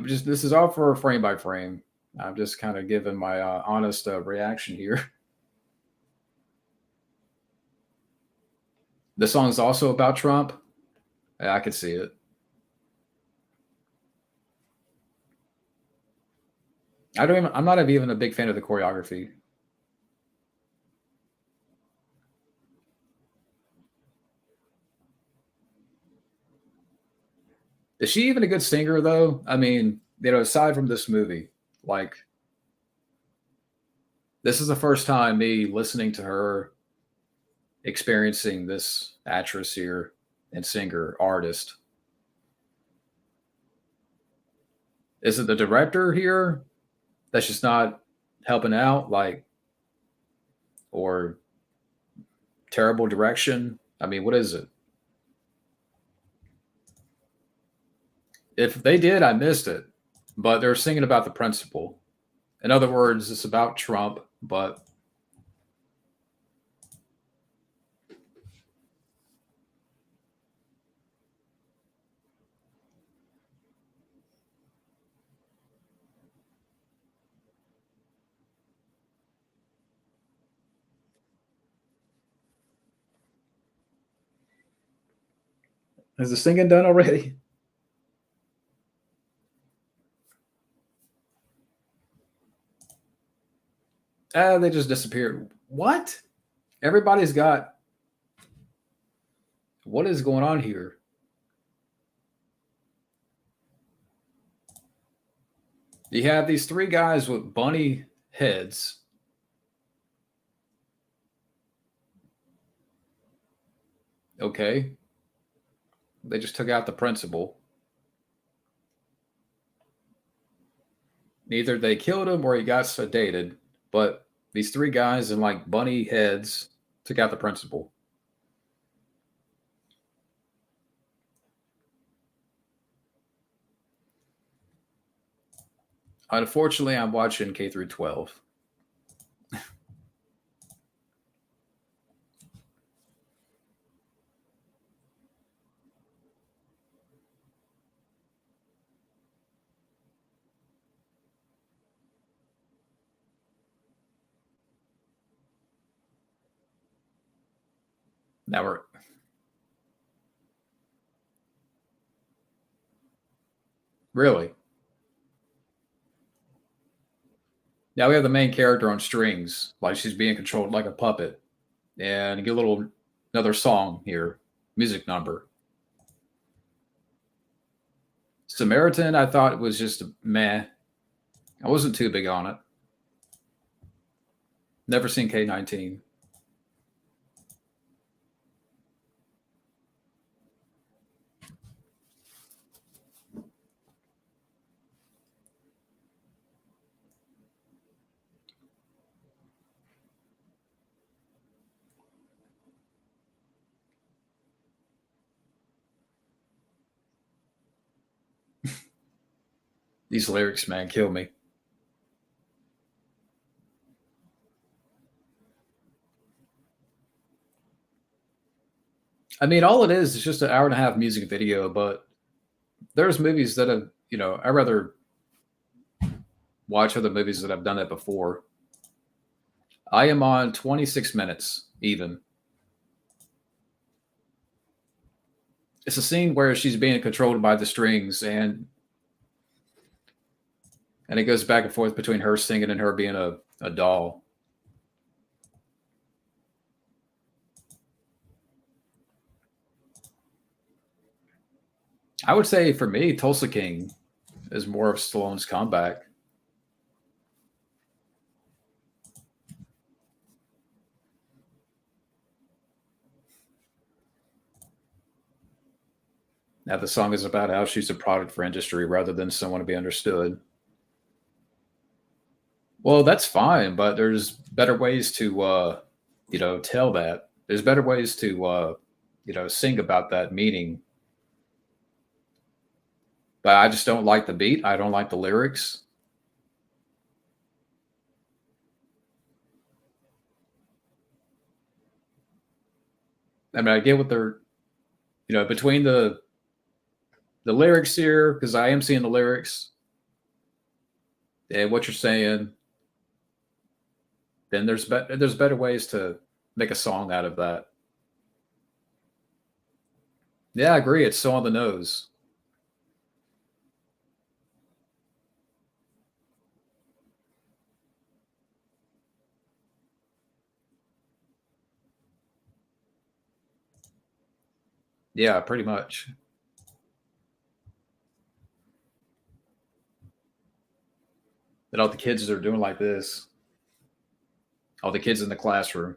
This is all for frame by frame. I'm just kind of giving my honest reaction here. The song's also about Trump. Yeah, I could see it. I'm not even a big fan of the choreography. Is she even a good singer though? I mean, aside from this movie, like this is the first time me listening to her experiencing this actress here and singer artist. Is it the director here that's just not helping out, like, or terrible direction? I mean, what is it? If they did, I missed it. But they're singing about the principal. In other words, it's about Trump, but is the singing done already? Ah, they just disappeared. What? Everybody's got. What is going on here? You have these three guys with bunny heads. Okay. They just took out the principal. Either they killed him or he got sedated, but these three guys in like bunny heads took out the principal. Unfortunately, I'm watching K through 12. Now we're really. Now we have the main character on strings, like she's being controlled like a puppet. And get a little another song here, music number. Samaritan, I thought it was just meh. I wasn't too big on it. Never seen K-19. These lyrics, man, kill me. I mean, all it is just an hour and a half music video, but there's movies that have, I rather watch other movies that have done that before. I am on 26 minutes even. It's a scene where she's being controlled by the strings and it goes back and forth between her singing and her being a doll. I would say for me, Tulsa King is more of Stallone's comeback. Now the song is about how she's a product for industry rather than someone to be understood. Well, that's fine, but there's better ways to tell that. There's better ways to sing about that meaning. But I just don't like the beat. I don't like the lyrics. I mean, I get what they're, between the lyrics here, because I am seeing the lyrics and what you're saying, then there's better ways to make a song out of that. Yeah, I agree. It's so on the nose. Yeah, pretty much. That all the kids are doing like this. All the kids in the classroom.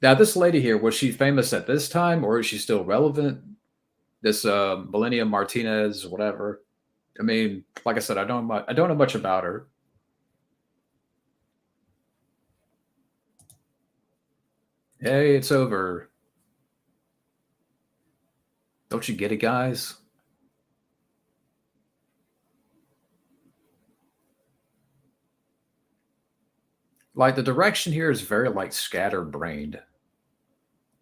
Now, this lady here, was she famous at this time or is she still relevant? This Millennium Martinez, whatever. I mean, like I said, I don't know much about her. Hey, it's over. Don't you get it, guys? Like the direction here is very like scatterbrained.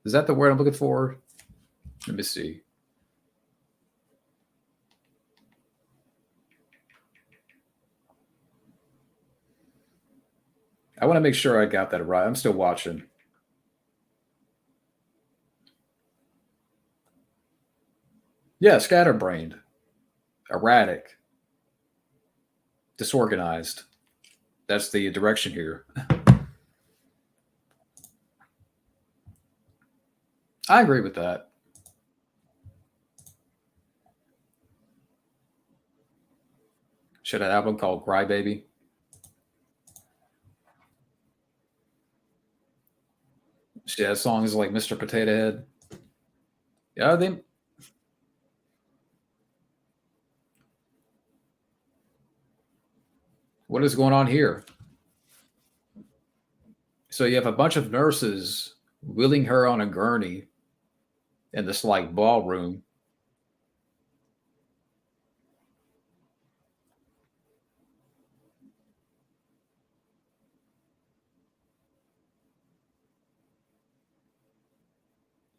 Is that the word I'm looking for? Let me see. I want to make sure I got that right. I'm still watching. Yeah, scatterbrained, erratic, disorganized. That's the direction here. I agree with that. Should have an album called Cry Baby. She has songs like Mr. Potato Head. Yeah, they. What is going on here? So you have a bunch of nurses wheeling her on a gurney in this like ballroom.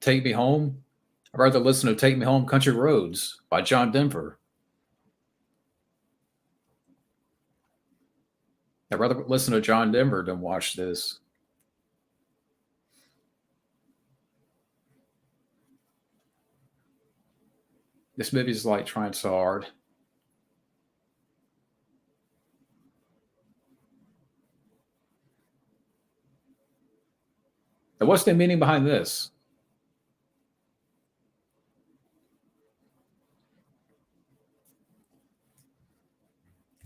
Take Me Home. I'd rather listen to Take Me Home Country Roads by John Denver. I'd rather listen to John Denver than watch this. This movie's like trying so hard. And what's the meaning behind this?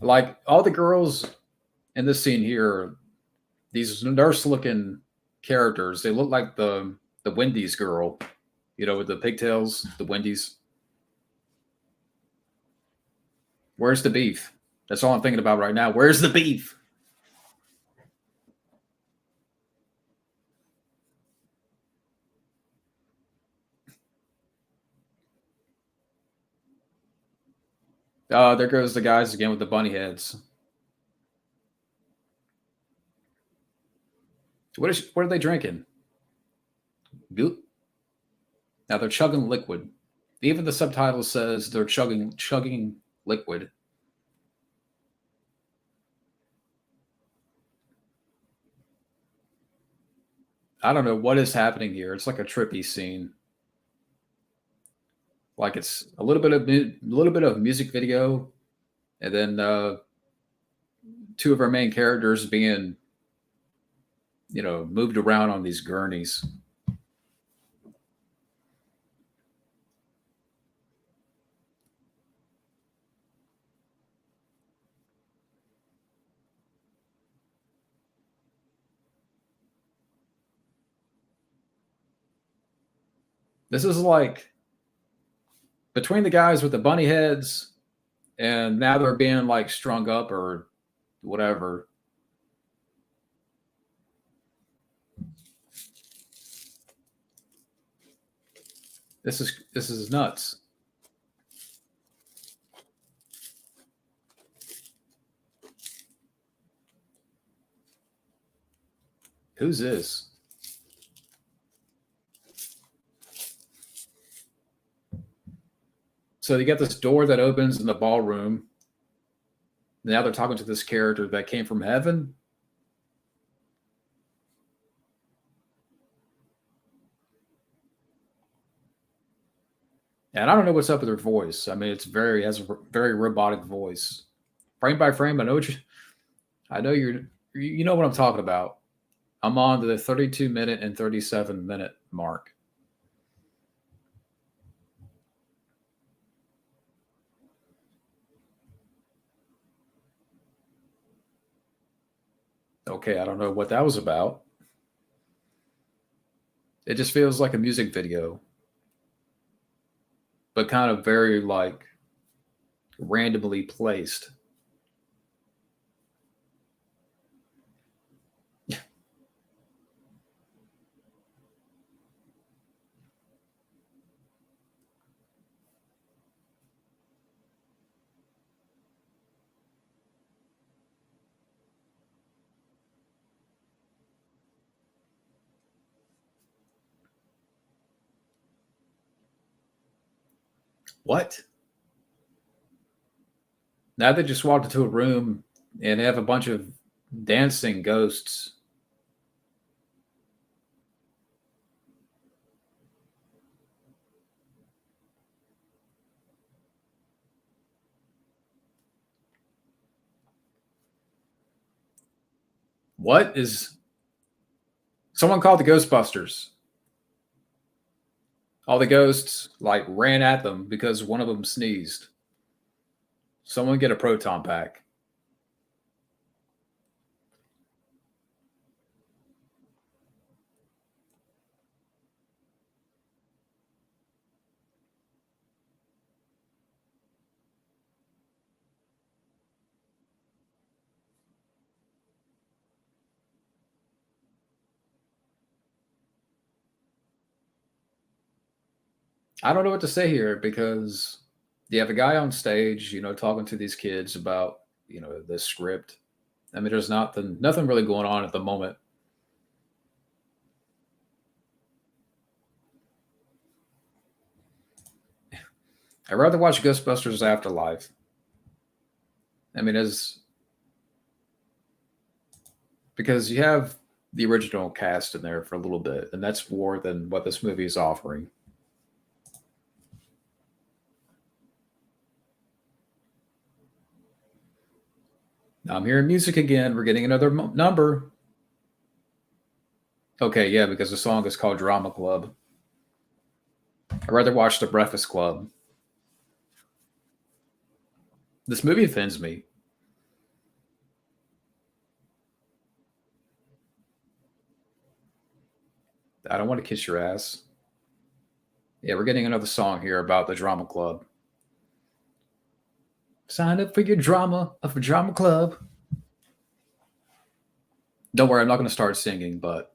Like all the girls in this scene here, these nurse-looking characters, they look like the Wendy's girl, with the pigtails, the Wendy's. Where's the beef? That's all I'm thinking about right now. Where's the beef? There goes the guys again with the bunny heads. What are they drinking? Now they're chugging liquid. Even the subtitle says they're chugging liquid. I don't know what is happening here. It's like a trippy scene. Like it's a little bit of music video, and then two of our main characters being moved around on these gurneys. This is like between the guys with the bunny heads and now they're being like strung up or whatever. This is nuts. Who's this? So you got this door that opens in the ballroom. Now they're talking to this character that came from heaven. And I don't know what's up with her voice. I mean, has a very robotic voice. Frame by frame, I know you know what I'm talking about. I'm on to the 32-minute and 37-minute mark. Okay, I don't know what that was about. It just feels like a music video, but kind of very like randomly placed. What? Now they just walked into a room and have a bunch of dancing ghosts. What is someone called the Ghostbusters? All the ghosts like ran at them because one of them sneezed. Someone get a proton pack. I don't know what to say here because you have a guy on stage, talking to these kids about, the script. I mean, there's nothing really going on at the moment. I'd rather watch Ghostbusters Afterlife. I mean, as because you have the original cast in there for a little bit, and that's more than what this movie is offering. Now I'm hearing music again. We're getting another number. Okay, yeah, because the song is called Drama Club. I'd rather watch The Breakfast Club. This movie offends me. I don't want to kiss your ass. Yeah, we're getting another song here about the Drama Club. Sign up for your drama of a drama club. Don't worry, I'm not going to start singing, but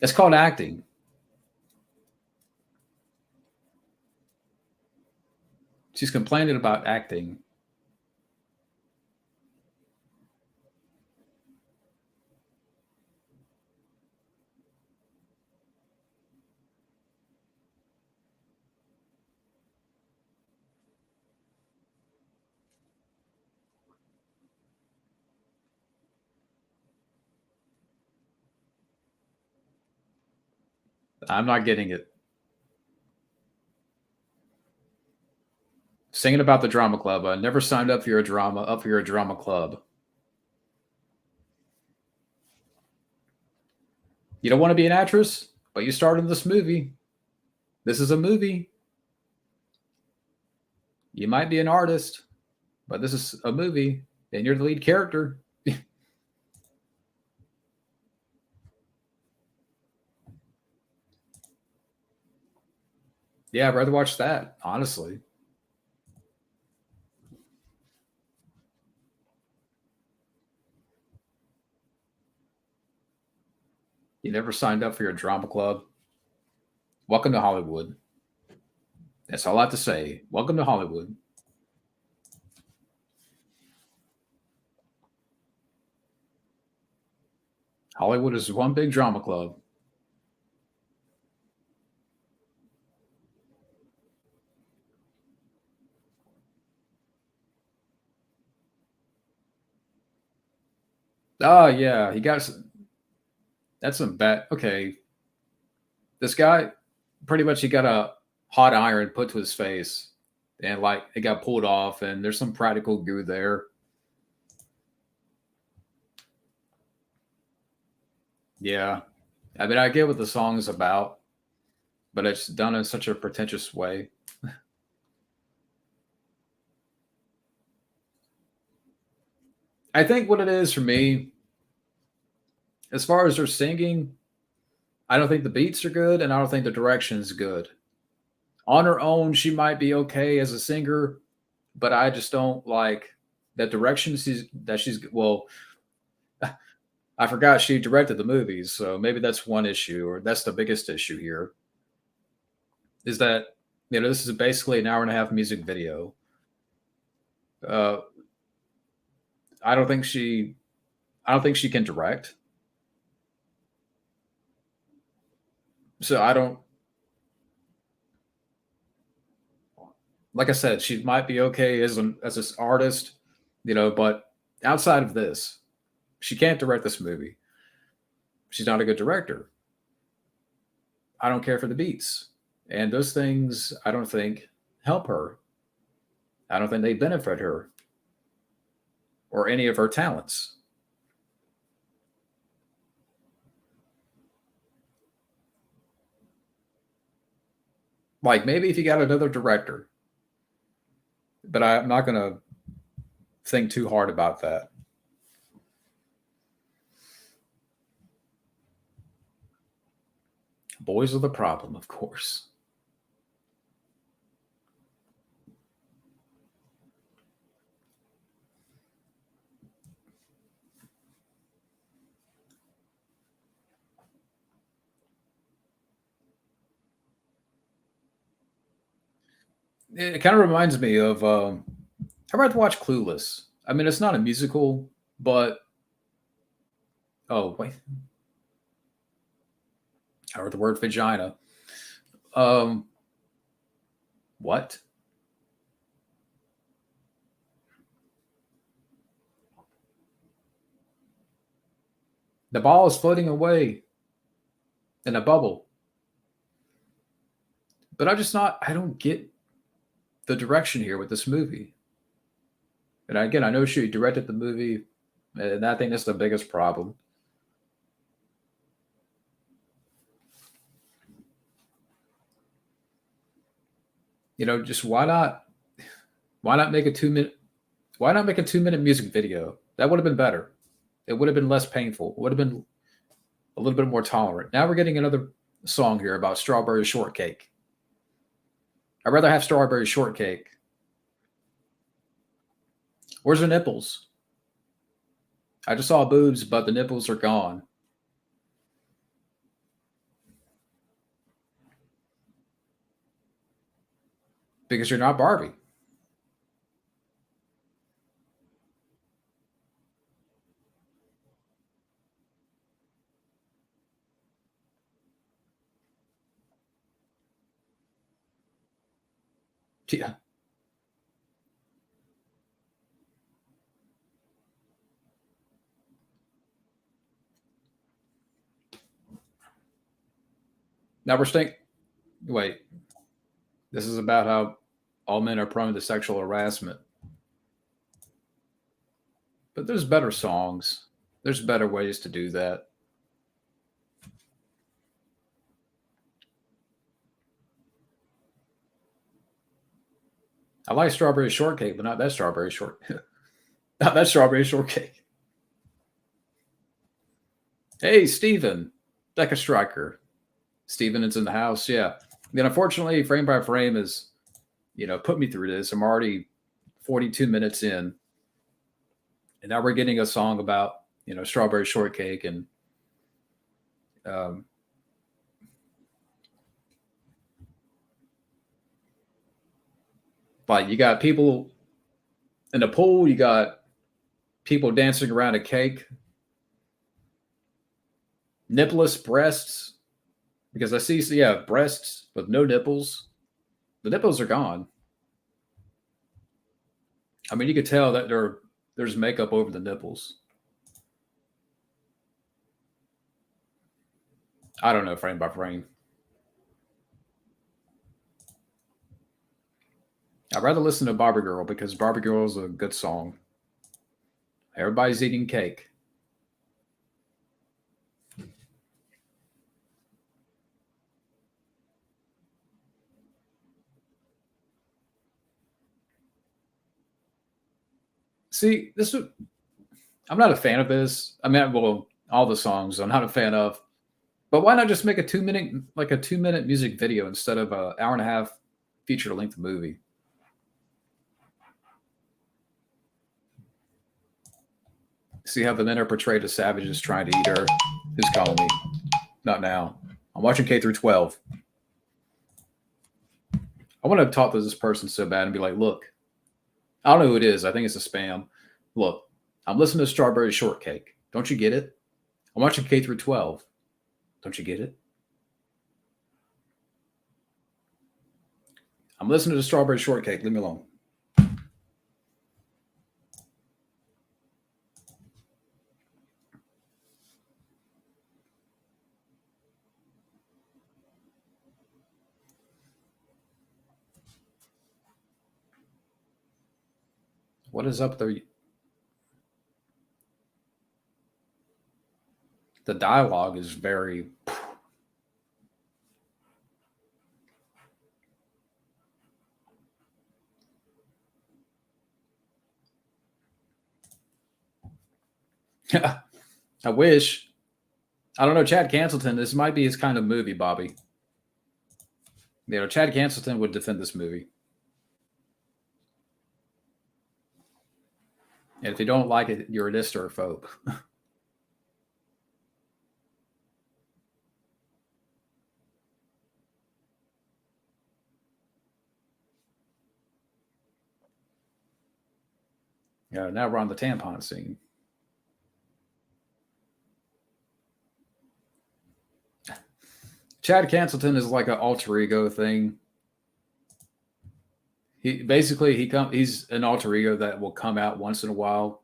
it's called acting. She's complaining about acting. I'm not getting it. Singing about the drama club. I never signed up for your drama club. You don't want to be an actress, but you starred in this movie. This is a movie. You might be an artist, but this is a movie, and you're the lead character. Yeah, I'd rather watch that, honestly. You never signed up for your drama club. Welcome to Hollywood. That's all I have to say. Welcome to Hollywood. Hollywood is one big drama club. Oh yeah, he got that's some bad. Okay, this guy pretty much he got a hot iron put to his face, and like it got pulled off, and there's some practical goo there. Yeah, I mean I get what the song is about, but it's done in such a pretentious way. I think what it is for me As far as her singing, I don't think the beats are good, and I don't think the direction's good. On her own, she might be okay as a singer, but I just don't like that direction she's well. I forgot she directed the movies, so maybe that's one issue, or that's the biggest issue here. Is that this is basically an hour and a half music video. Uh, I don't think she I don't think she can direct. So I don't like I said, she might be okay as an artist, but outside of this, she can't direct this movie. She's not a good director. I don't care for the beats. And those things I don't think help her. I don't think they benefit her or any of her talents. Like maybe if you got another director, but I'm not going to think too hard about that. Boys are the problem, of course. It kind of reminds me of I read to watch Clueless. I mean, it's not a musical, but oh wait, I heard the word vagina. Um, what? The ball is floating away in a bubble, but I don't get the direction here with this movie. And again, I know she directed the movie, and I think that's the biggest problem. Just why not make a 2 minute why not make a 2 minute music video? That would have been better. It would have been less painful. It would have been a little bit more tolerant. Now we're getting another song here about strawberry shortcake. I'd rather have strawberry shortcake. Where's the nipples? I just saw boobs, but the nipples are gone because you're not Barbie. Yeah. Now we're staying. Wait, this is about how all men are prone to sexual harassment. But there's better songs. There's better ways to do that. I like strawberry shortcake, but not that strawberry short. Not that strawberry shortcake. Hey, Steven, Deca Striker. Steven is in the house. Yeah. Then unfortunately, frame by frame is, put me through this. I'm already 42 minutes in. And now we're getting a song about, strawberry shortcake and um, like you got people in the pool, you got people dancing around a cake, nippless breasts, because I see, yeah, breasts with no nipples. The nipples are gone. I mean, you could tell that there's makeup over the nipples. I don't know, frame by frame. I'd rather listen to Barbie Girl because Barbie Girl is a good song. Everybody's eating cake. See, I'm not a fan of this. I mean, well, All the songs I'm not a fan of. But why not just make a 2 minute, like a 2 minute music video instead of an hour and a half feature length movie? See how the men are portrayed as savages trying to eat her. Who's calling me? Not now. I'm watching K through 12. I want to talk to this person so bad and be like, look, I don't know who it is. I think it's a spam. Look, I'm listening to Strawberry Shortcake. Don't you get it? I'm watching K through 12. Don't you get it? I'm listening to Strawberry Shortcake. Leave me alone. What is up there? The dialogue is very. I wish. I don't know. Chad Cancelton, this might be his kind of movie, Bobby. You know, Chad Cancelton would defend this movie. And if you don't like it, you're a dysterophobe. Yeah, now we're on the tampon scene. Chad Cancelton is like an alter ego thing. He's an alter ego that will come out once in a while,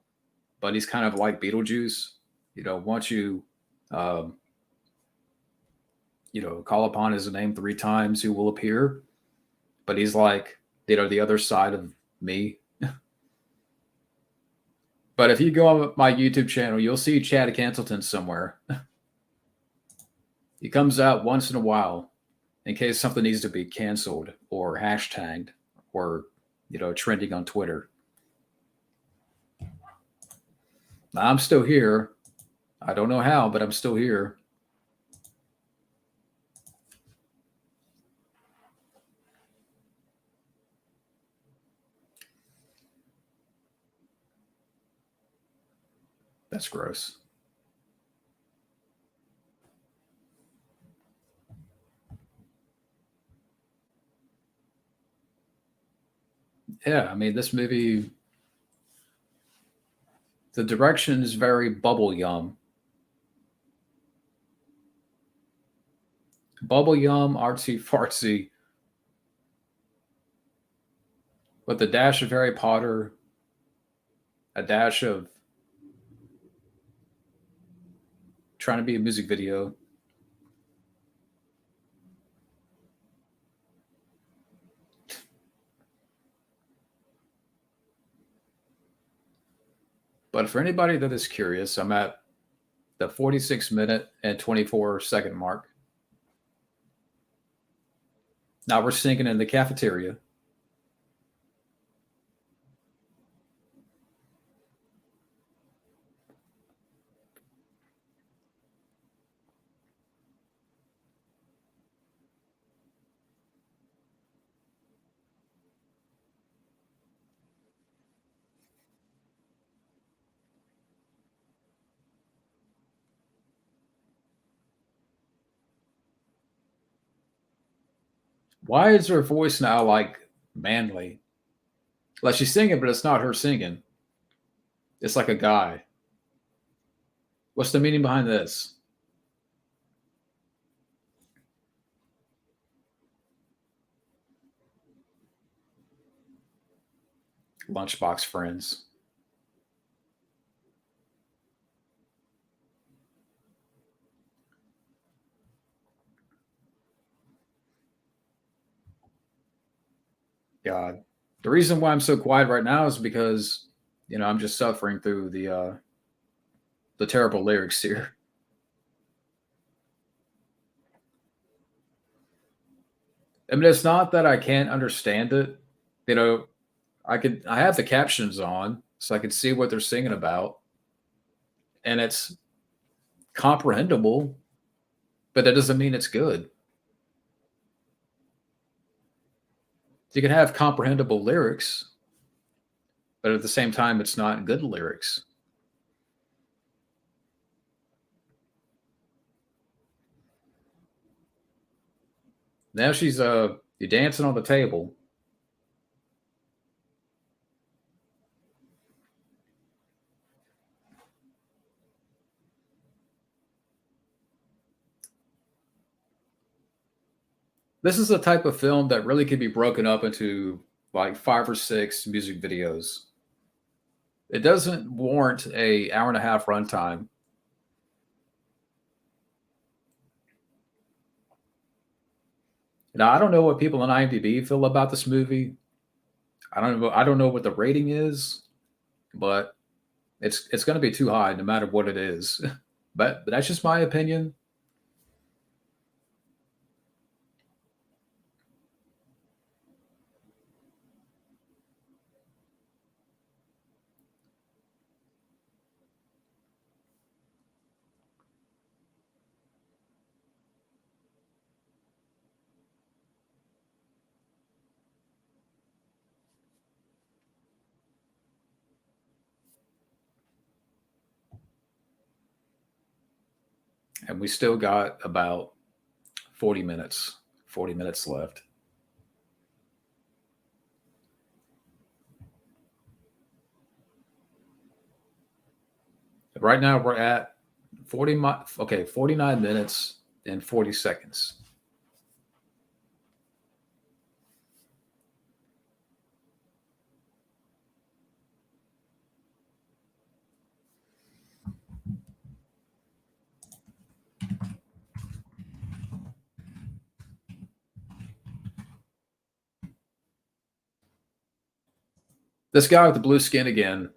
but he's kind of like Beetlejuice. You know, once um, call upon his name 3 times, he will appear. But he's like, the other side of me. But if you go on my YouTube channel, you'll see Chad Cancelton somewhere. He comes out once in a while in case something needs to be canceled or hashtagged or, trending on Twitter. I'm still here. I don't know how, but I'm still here. That's gross. Yeah, I mean, this movie, the direction is very bubble yum. Bubble yum, artsy fartsy, with a dash of Harry Potter, a dash of trying to be a music video. But for anybody that is curious, I'm at the 46-minute and 24-second mark. Now we're singing in the cafeteria. Why is her voice now like manly? Like she's singing, but it's not her singing. It's like a guy. What's the meaning behind this? Lunchbox friends. God. The reason why I'm so quiet right now is because, I'm just suffering through the terrible lyrics here. I mean, it's not that I can't understand it. You know, I have the captions on so I can see what they're singing about. And comprehensible, but that doesn't mean it's good. You can have comprehensible lyrics, but at the same time, it's not good lyrics. Now she's you dancing on the table. This is a type of film that really could be broken up into like 5 or 6 music videos. It doesn't warrant a hour and a half runtime. Now I don't know what people on IMDb feel about this movie. I don't know what the rating is, but it's going to be too high no matter what it is. But that's just my opinion. And we still got about 40 minutes, 40 minutes left. Right now we're at 49 minutes and 40 seconds. This guy with the blue skin again.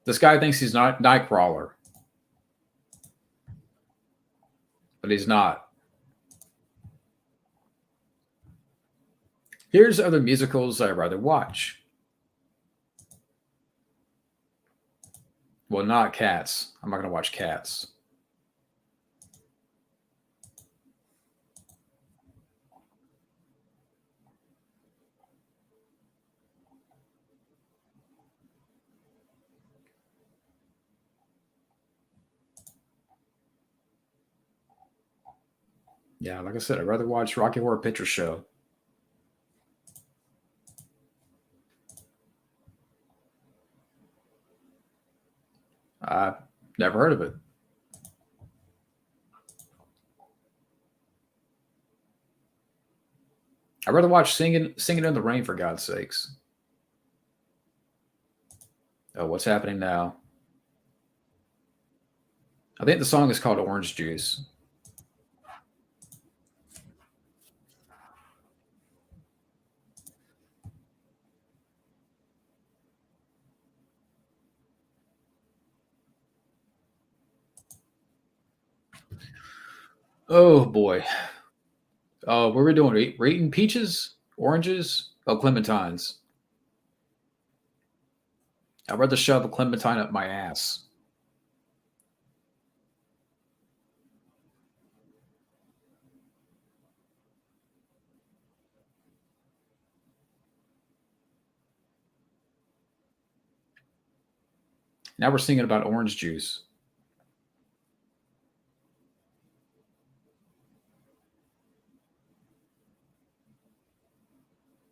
This guy thinks he's not Nightcrawler, but he's not. Here's other musicals I'd rather watch. Well, not Cats. I'm not going to watch Cats. Yeah, like I said, I'd rather watch Rocky Horror Picture Show. I never heard of it. I'd rather watch Singing in the Rain, for God's sakes. Oh, what's happening now? I think the song is called Orange Juice. Oh boy. Oh, what are we doing? We're eating peaches, oranges, oh clementines. I'd rather shove a clementine up my ass. Now we're singing about orange juice.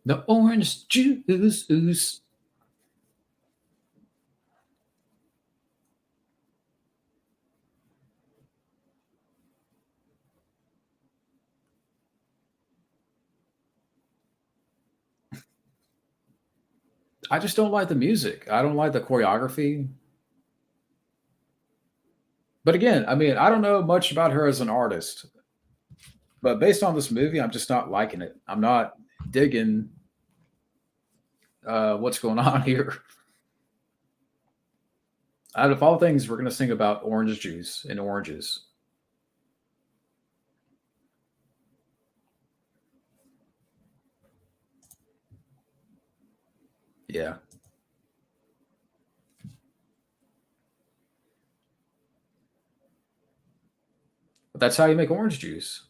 The orange juice. I just don't like the music. I don't like the choreography. But again, I mean, I don't know much about her as an artist, but based on this movie, I'm just not liking it. I'm not digging what's going on here. Out of all things, we're going to sing about orange juice and oranges. Yeah. That's how you make orange juice.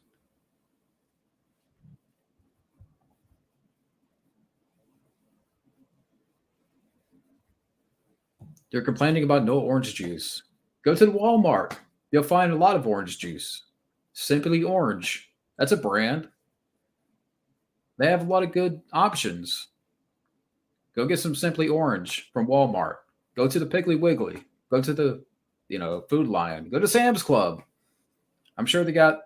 You're complaining about no orange juice. Go to the Walmart. You'll find a lot of orange juice. Simply Orange. That's a brand. They have a lot of good options. Go get some Simply Orange from Walmart. Go to the Piggly Wiggly. Go to the, Food Lion. Go to Sam's Club. I'm sure they got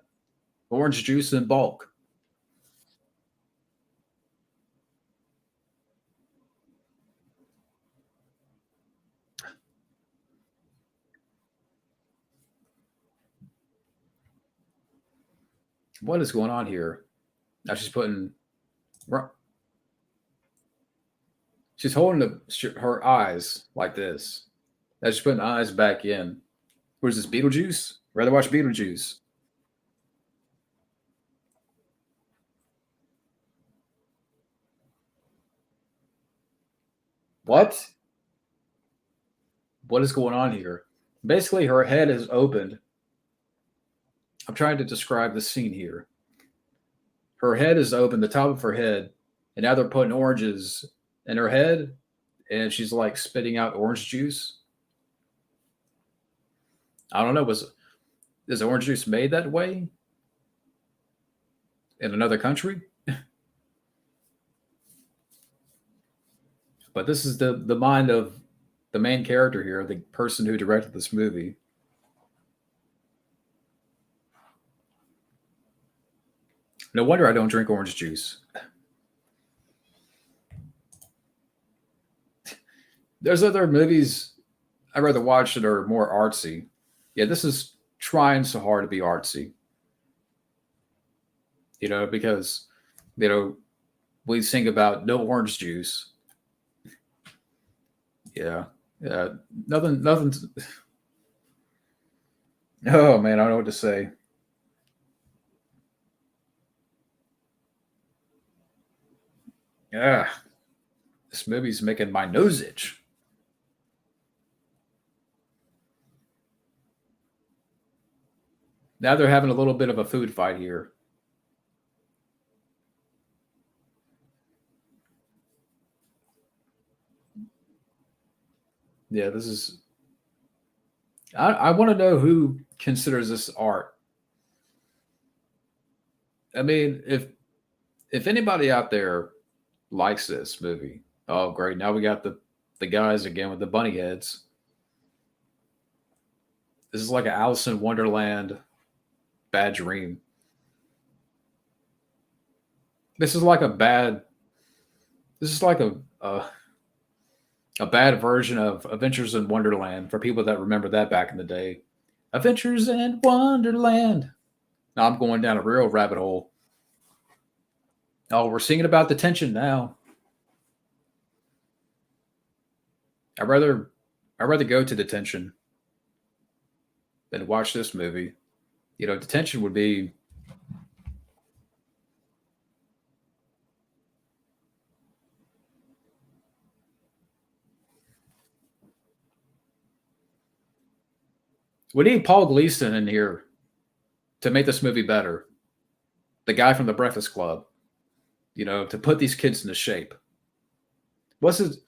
orange juice in bulk. What is going on here? Now she's putting, she's holding her eyes like this. Now she's putting eyes back in. What is this, Beetlejuice? Rather watch Beetlejuice. What? What is going on here? Basically, her head is opened. I'm trying to describe the scene here. Her head is open, the top of her head, and now they're putting oranges in her head, and she's like spitting out orange juice. I don't know. Is orange juice made that way in another country? But this is the mind of the main character here, the person who directed this movie. No wonder I don't drink orange juice. There's other movies I'd rather watch that are more artsy. Yeah, this is trying so hard to be artsy. Because, we think about no orange juice. Yeah. Yeah. Nothing. Oh, man, I don't know what to say. Yeah. This movie's making my nose itch. Now they're having a little bit of a food fight here. Yeah, this is. I want to know who considers this art. I mean, if anybody out there likes this movie, oh great! Now we got the guys again with the bunny heads. This is like an Alice in Wonderland bad dream. This is like a bad. This is like a bad version of Adventures in Wonderland for people that remember that back in the day. Adventures in Wonderland. Now I'm going down a real rabbit hole. Oh, we're singing about detention now. I'd rather I'd rather go to detention than watch this movie. Detention would be. We need Paul Gleason in here to make this movie better. The guy from the Breakfast Club. To put these kids into shape. What's his?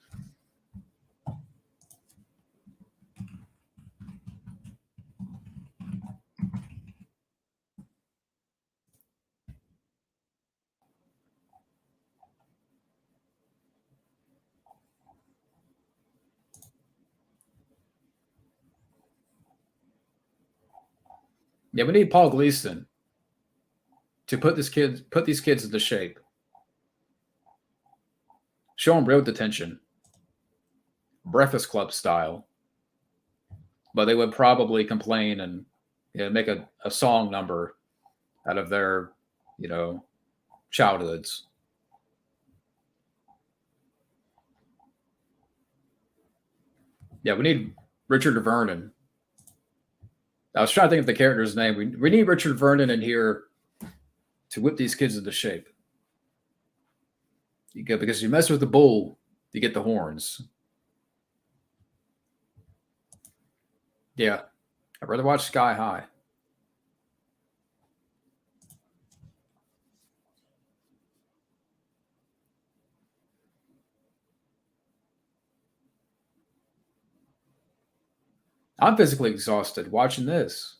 Yeah, we need Paul Gleason to put these kids into shape. Show them real detention, Breakfast Club style. But they would probably complain and make a song number out of their, you know, childhoods. Yeah, we need Richard Vernon. I was trying to think of the character's name. We need Richard Vernon in here to whip these kids into shape. Because you mess with the bull, you get the horns. Yeah, I'd rather watch Sky High. I'm physically exhausted watching this.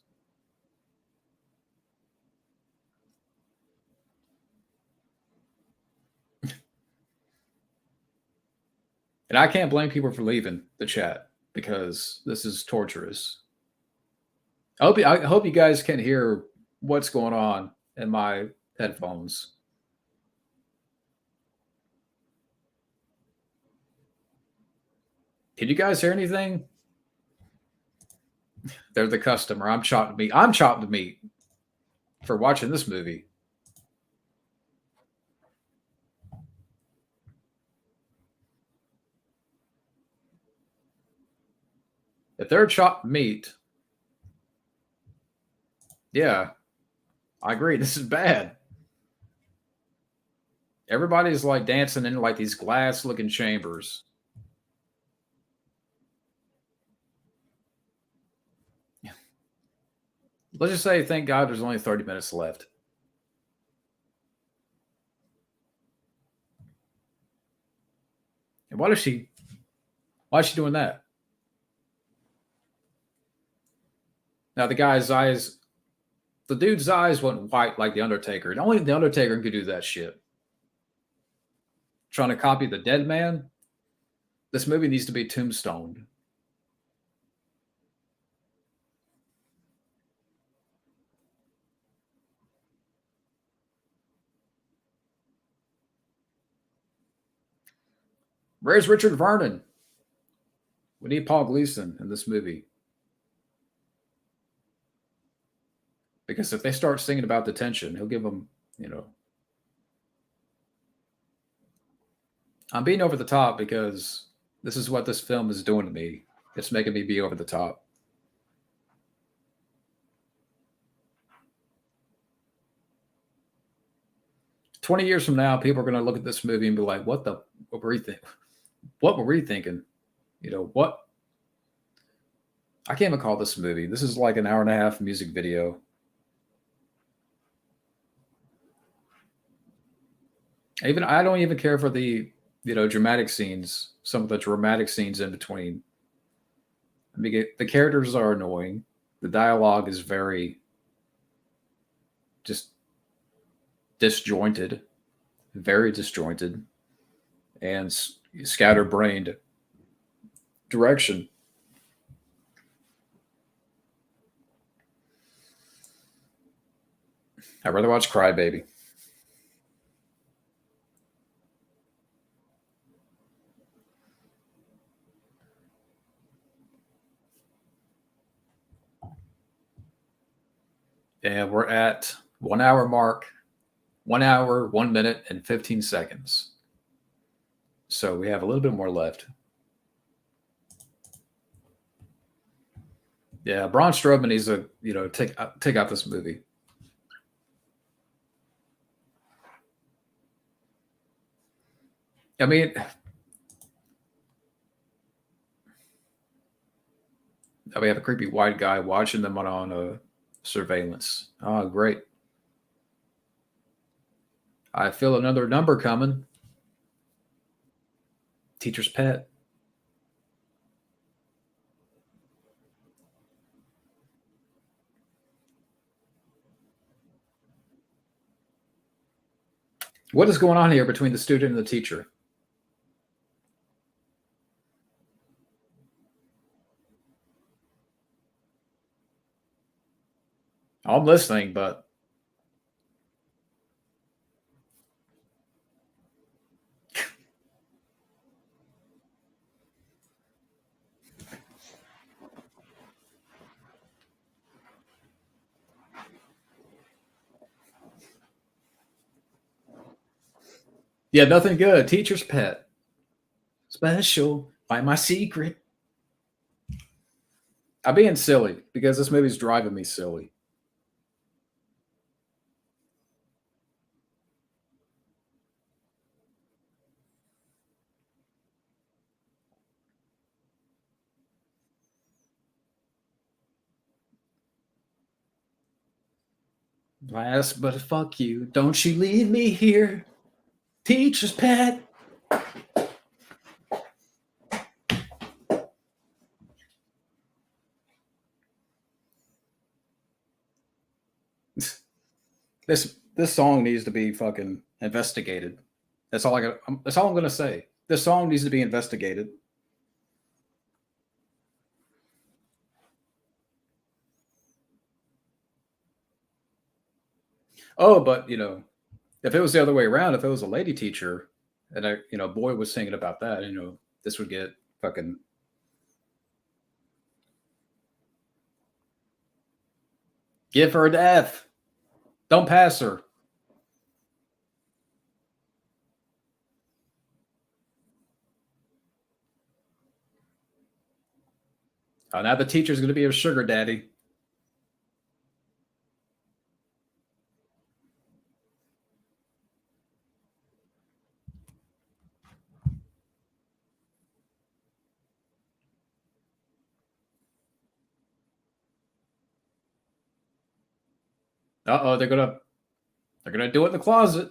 And I can't blame people for leaving the chat because this is torturous. I hope you guys can hear what's going on in my headphones. Can you guys hear anything? They're the customer. I'm chopped meat. I'm chopped meat for watching this movie. If they're chopped meat, yeah, I agree. This is bad. Everybody's like dancing in like these glass looking chambers. Let's just say, thank God there's only 30 minutes left. And why is she doing that? Now the dude's eyes went white like the Undertaker. And only the Undertaker could do that shit. Trying to copy the dead man? This movie needs to be tombstoned. Where's Richard Vernon? We need Paul Gleason in this movie. Because if they start singing about detention, he'll give them, you know. I'm being over the top because this is what this film is doing to me. It's making me be over the top. "20 years from now, people are going to look at this movie and be like, what were we thinking? What were we thinking? You know, what? I can't even call this a movie. This is like an hour and a half music video. I don't even care for the dramatic scenes. Some of the dramatic scenes in between. I mean, the characters are annoying. The dialogue is very just disjointed, very disjointed, and scatterbrained direction. I'd rather watch Crybaby. And we're at 1 hour mark, 1 hour, 1 minute, and 15 seconds. So we have a little bit more left. Yeah, Braun Strowman needs to, take out this movie. I mean, we have a creepy white guy watching them on surveillance. Oh, great. I feel another number coming. Teacher's pet. What is going on here between the student and the teacher? I'm listening, but yeah, nothing good. Teacher's pet. Special. Find my secret. I'm being silly because this movie's driving me silly. Last but fuck you. Don't you leave me here. Teacher's pet. This song needs to be fucking investigated. That's all I got. That's all I'm gonna say. This song needs to be investigated. Oh, but if it was the other way around, if it was a lady teacher, and a boy was singing about that, this would get fucking. Give her an F. Don't pass her. Oh, now the teacher's going to be a sugar daddy. Oh, they're gonna do it in the closet.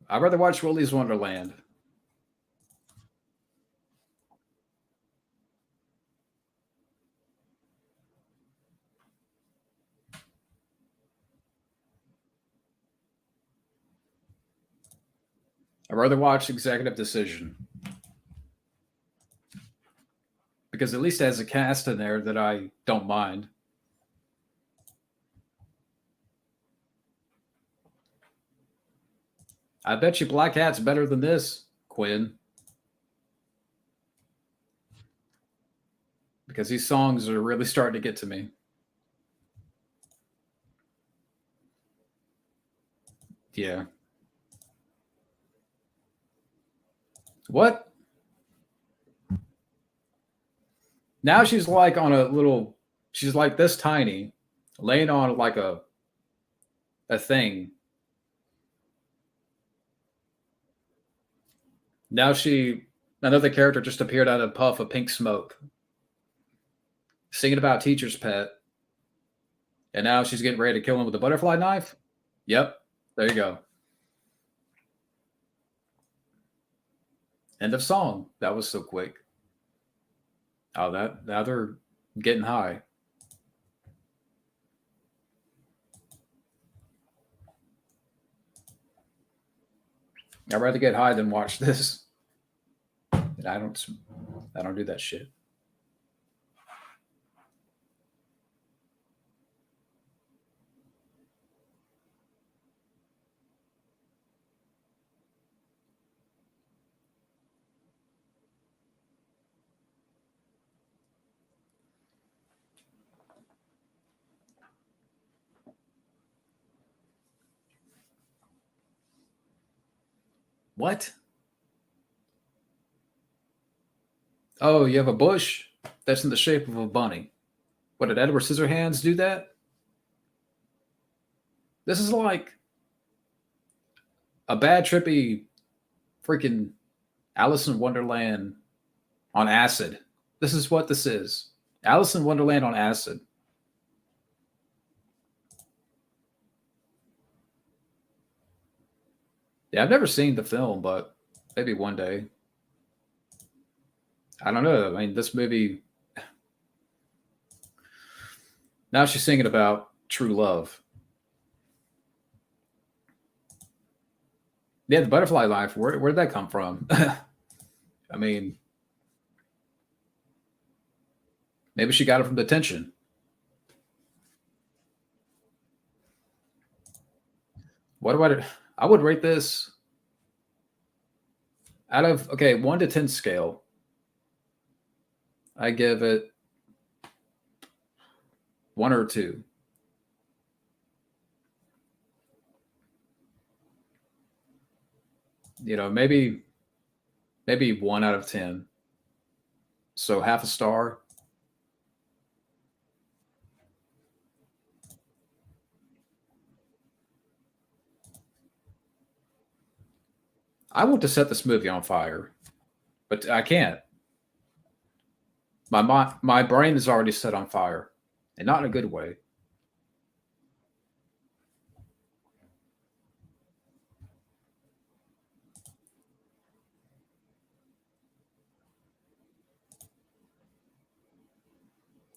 I'd rather watch Willy's Wonderland. I'd rather watch Executive Decision because at least it has a cast in there that I don't mind. I bet you Black Hat's better than this, Quinn, because these songs are really starting to get to me. Yeah. What? Now she's like on a little. She's like this tiny, laying on like a thing. Now another character just appeared out of a puff of pink smoke, singing about teacher's pet, and now she's getting ready to kill him with a butterfly knife. Yep, there you go. End of song. That was so quick. Oh, that now they're getting high. I'd rather get high than watch this. And I don't do that shit. What? Oh, you have a bush that's in the shape of a bunny. What did Edward Scissorhands do that? This is like a bad trippy freaking Alice in Wonderland on acid. This is what this is. Alice in Wonderland on acid. Yeah, I've never seen the film, but maybe one day. I don't know. I mean, this movie. Now she's singing about true love. Yeah, the butterfly life. Where did that come from? I mean, maybe she got it from detention. What do I would rate this out of 1 to 10 scale. I give it 1 or 2. Maybe 1 out of 10. So half a star. I want to set this movie on fire, but I can't. My brain is already set on fire, and not in a good way.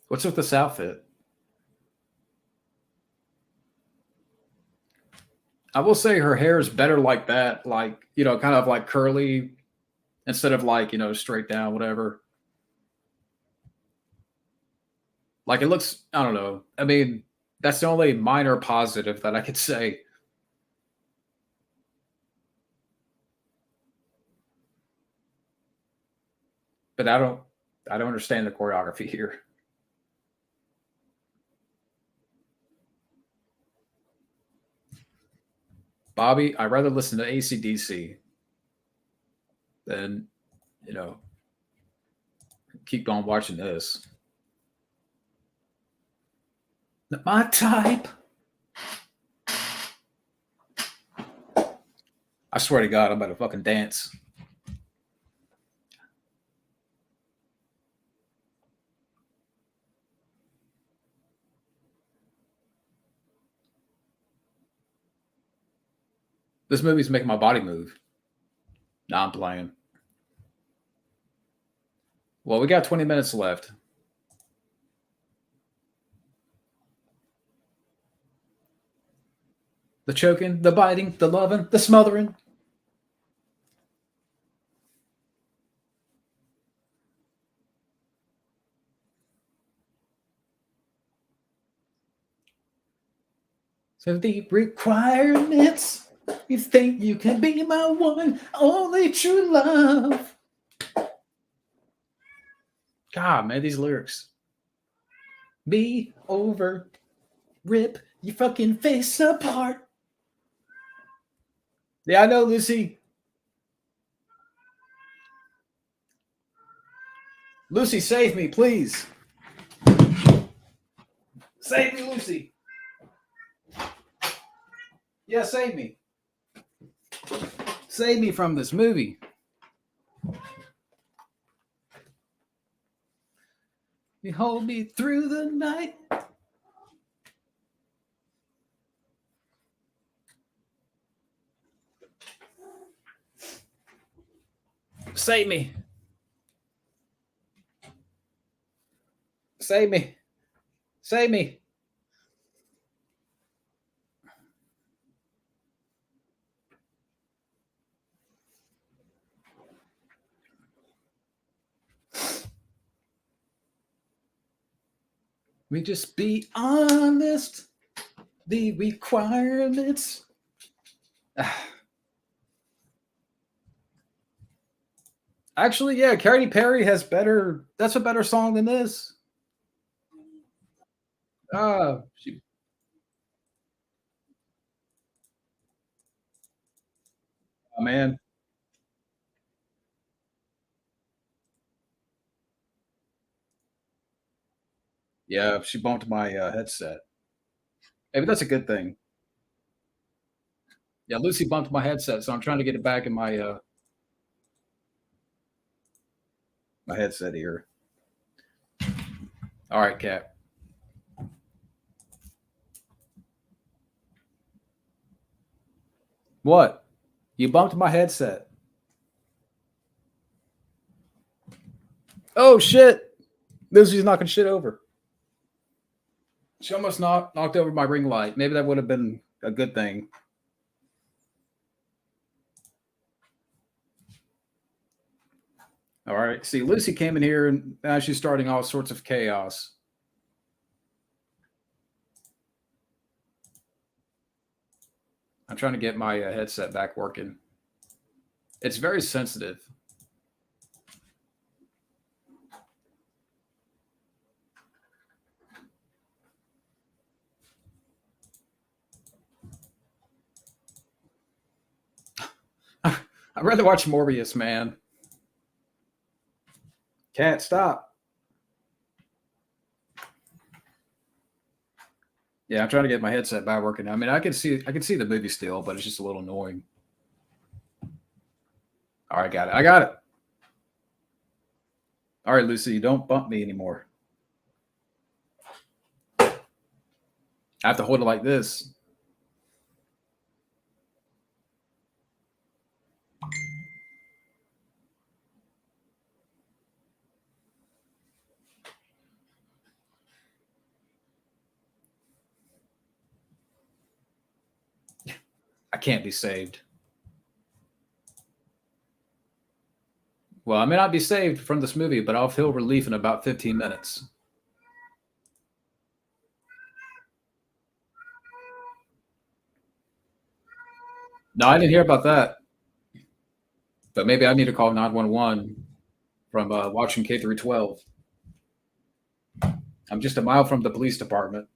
What's with this outfit? I will say her hair is better like that, like, kind of like curly instead of like, straight down, whatever. Like it looks, I don't know. I mean, that's the only minor positive that I could say. But I don't understand the choreography here. Bobby, I'd rather listen to ACDC than, you know, keep on watching this. My type. I swear to God, I'm about to fucking dance. This movie's making my body move. Nah, I'm playing. Well, we got 20 minutes left. The choking, the biting, the loving, the smothering. So the requirements. You think you can be my one, only true love. God, man, these lyrics. Be over, rip your fucking face apart. Yeah, I know, Lucy. Lucy, save me, please. Save me, Lucy. Yeah, save me. Save me from this movie. You hold me through the night. Save me. Save me. Save me. We just be honest. The requirements. Actually, yeah, Katy Perry has better. That's a better song than this. She. Oh man, yeah, she bumped my headset. Maybe that's a good thing. Yeah, Lucy bumped my headset, so I'm trying to get it back in my headset here. All right, Cap. What? You bumped my headset. Oh shit! Lucy's knocking shit over. She almost knocked over my ring light. Maybe that would have been a good thing. All right. See, Lucy came in here and now she's starting all sorts of chaos. I'm trying to get my headset back working. It's very sensitive. I'd rather watch Morbius, man. Cat, stop. Yeah, I'm trying to get my headset back working. I mean, I can see the movie still, but it's just a little annoying. All right, got it. I got it. All right, Lucy, don't bump me anymore. I have to hold it like this. can't be saved. Well, I may not be saved from this movie, but I'll feel relief in about 15 minutes. No, I didn't hear about that, but maybe I need to call 911 from watching K through 12. I'm just a mile from the police department.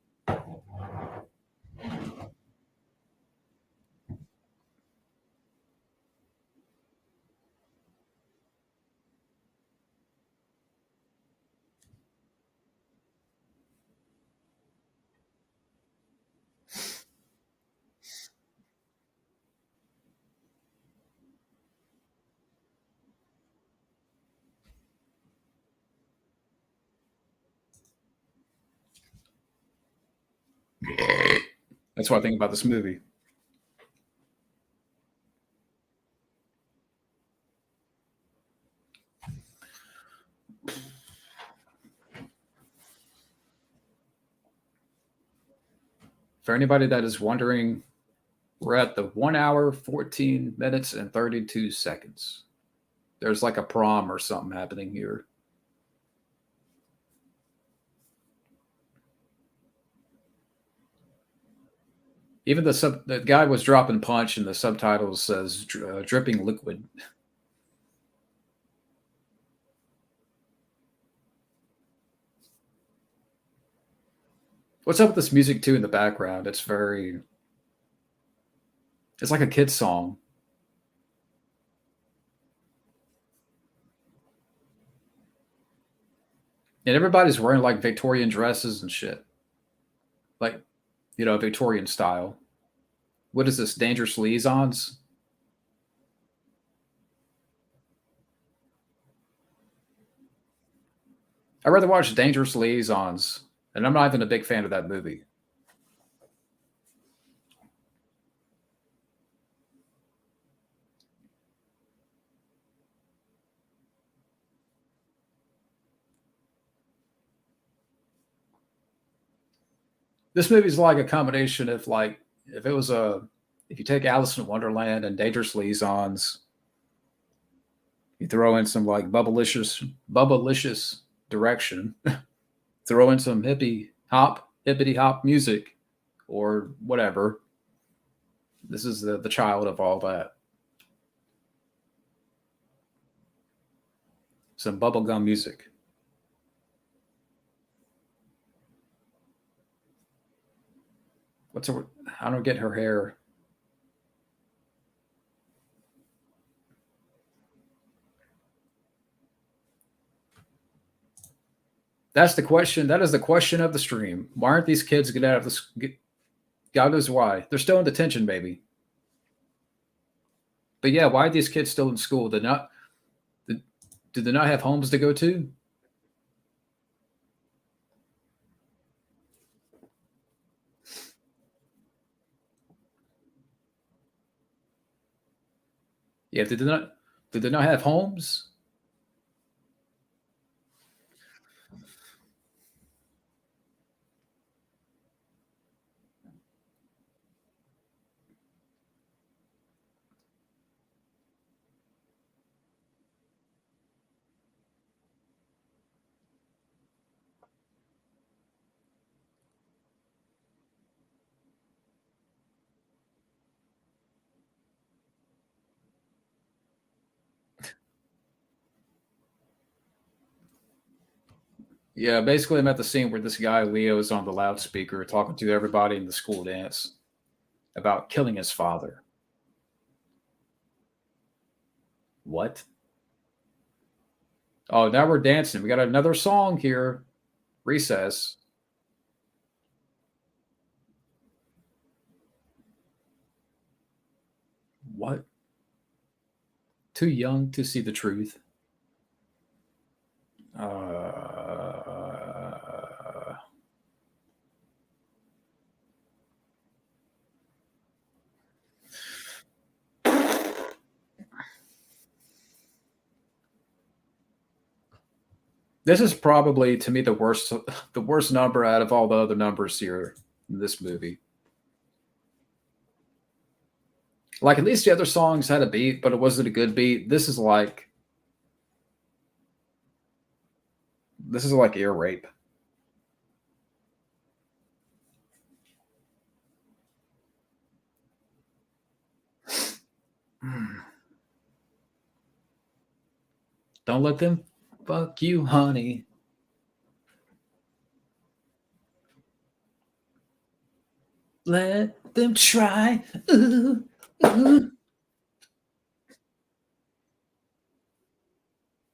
That's what I think about this movie. For anybody that is wondering, we're at the 1 hour, 14 minutes, and 32 seconds. There's like a prom or something happening here. Even the guy was dropping punch, and the subtitles says dripping liquid. What's up with this music too in the background? It's like a kid's song. And everybody's wearing like Victorian dresses and shit. Like, Victorian style. What is this? Dangerous Liaisons? I'd rather watch Dangerous Liaisons, and I'm not even a big fan of that movie. This movie's like a combination of like if it was a if you take Alice in Wonderland and Dangerous Liaisons, you throw in some like bubblicious direction, throw in some hippity hop music, or whatever. This is the child of all that. Some bubblegum music. I don't get her hair. That's the question. That is the question of the stream. Why aren't these kids get out of this? God knows why. They're still in detention, baby. But yeah, why are these kids still in school? Do they not have homes to go to? Yeah, did they not have homes? Yeah, basically, I'm at the scene where this guy Leo is on the loudspeaker talking to everybody in the school dance about killing his father. What? Oh, now we're dancing. We got another song here. Recess. What? Too young to see the truth. Uh, this is probably to me the worst number out of all the other numbers here in this movie. Like at least the other songs had a beat, but it wasn't a good beat. This is like ear rape. Don't let them fuck you, honey. Let them try. Ooh, ooh.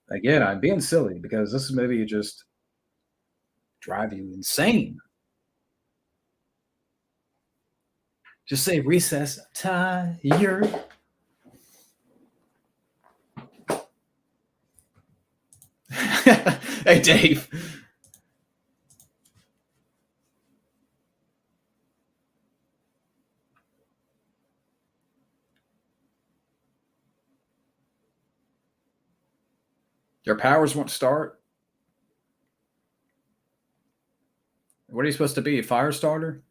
Again, I'm being silly because this movie just drive you insane. Just say recess tired. Hey, Dave. Your powers won't start. What are you supposed to be? A fire starter?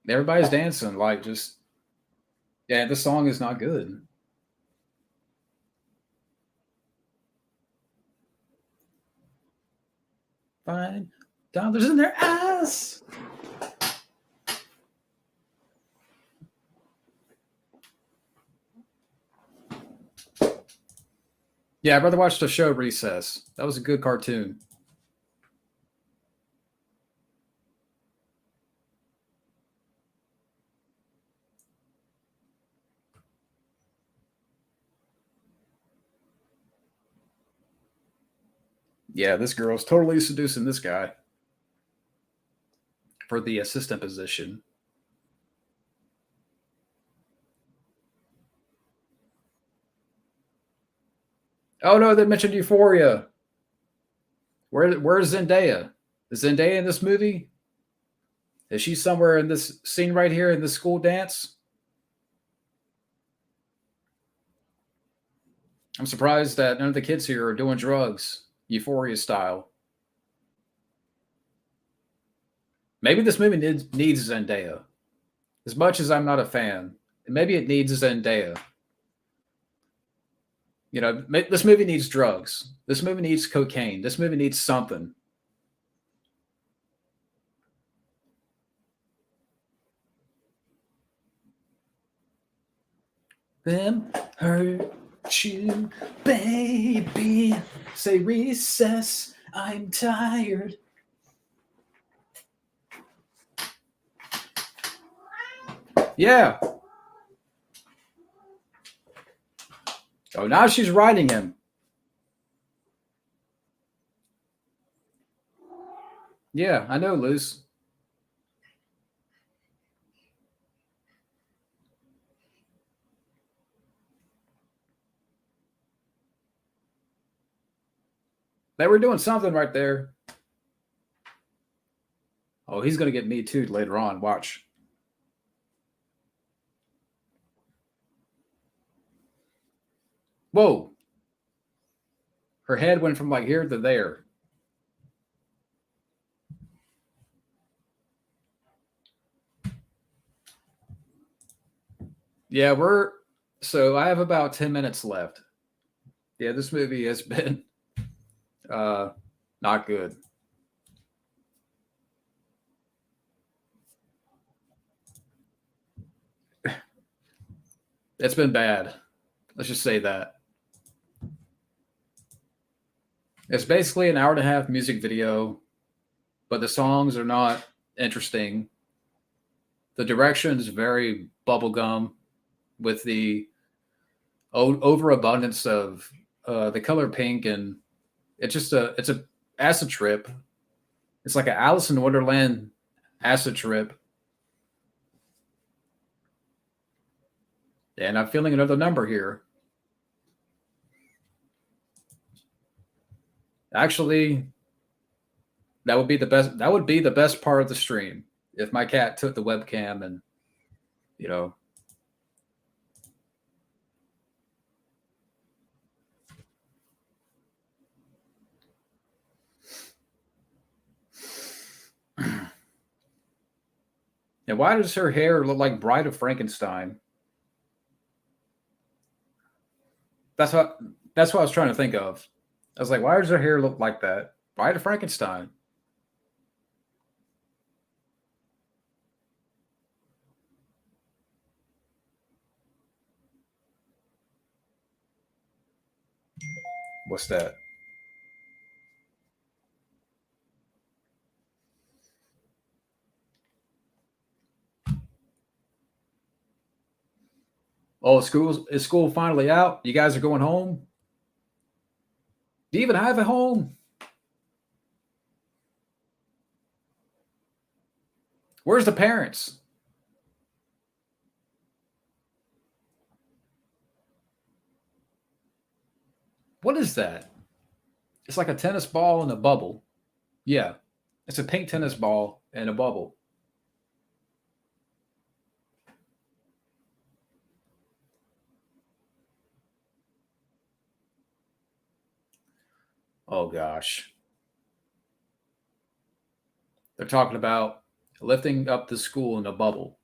Everybody's dancing. Like, just, yeah, this song is not good. Fine. Dollars in their eyes. Yeah, I'd rather watch the show Recess. That was a good cartoon. Yeah, this girl's totally seducing this guy for the assistant position. Oh no, they mentioned Euphoria. Where's Zendaya? Is Zendaya in this movie? Is she somewhere in this scene right here in the school dance? I'm surprised that none of the kids here are doing drugs, Euphoria style. Maybe this movie needs Zendaya. As much as I'm not a fan, maybe it needs Zendaya. You know, this movie needs drugs. This movie needs cocaine. This movie needs something. Them hurt you, baby. Say recess. I'm tired. Yeah. Oh, now she's riding him. Yeah, I know, Luz. They were doing something right there. Oh, he's going to get me too later on. Watch. Whoa. Her head went from like here to there. Yeah, so I have about 10 minutes left. Yeah, this movie has been uh not good. It's been bad. Let's just say that. It's basically an hour and a half music video, but the songs are not interesting. The direction is very bubblegum with the overabundance of the color pink, and it's a acid trip. It's like an Alice in Wonderland acid trip. And I'm feeling another number here. Actually, that would be the best part of the stream if my cat took the webcam and, you know, And why does her hair look like Bride of Frankenstein? That's what that's what I was trying to think of. I was like, why does her hair look like that? Bride of Frankenstein. What's that? Oh, school finally out? You guys are going home? Do you even have a home? Where's the parents? What is that? It's like a tennis ball in a bubble. Yeah. It's a pink tennis ball in a bubble. Oh gosh. They're talking about lifting up the school in a bubble.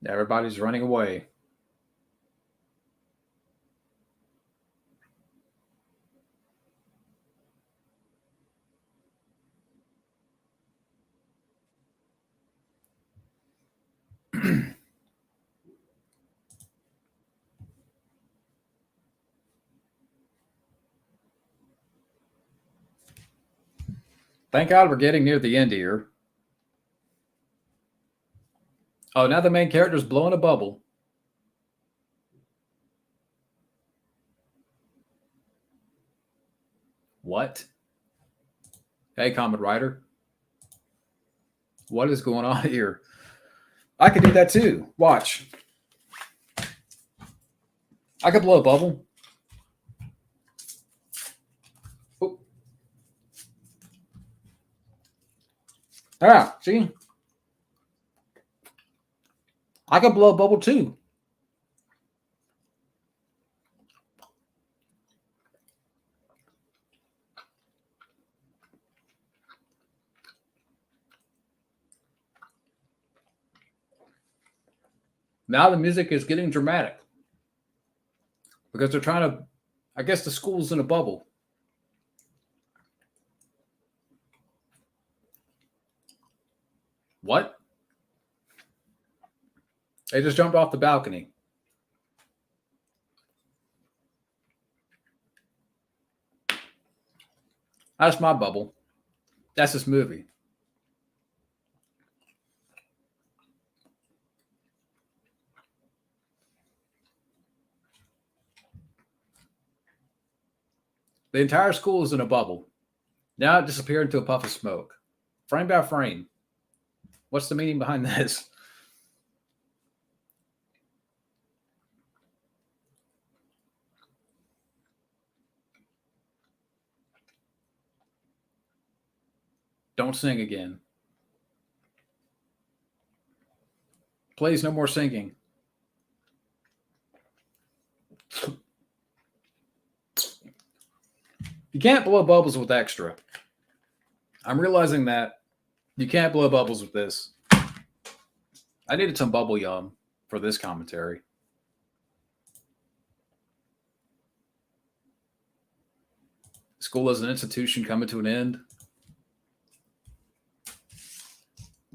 Everybody's running away. Thank God we're getting near the end here. Oh, now the main character's blowing a bubble. What? Hey, comment writer. What is going on here? I could do that too. Watch. I could blow a bubble. Oh. Ah, see? I could blow a bubble too. Now the music is getting dramatic because they're trying to, I guess the school's in a bubble. What? They just jumped off the balcony. That's my bubble. That's this movie. The entire school is in a bubble. Now it disappeared into a puff of smoke. Frame by frame. What's the meaning behind this? Don't sing again. Please, no more singing. You can't blow bubbles with extra. I'm realizing that you can't blow bubbles with this. I needed some bubble yum for this commentary. School as an institution coming to an end.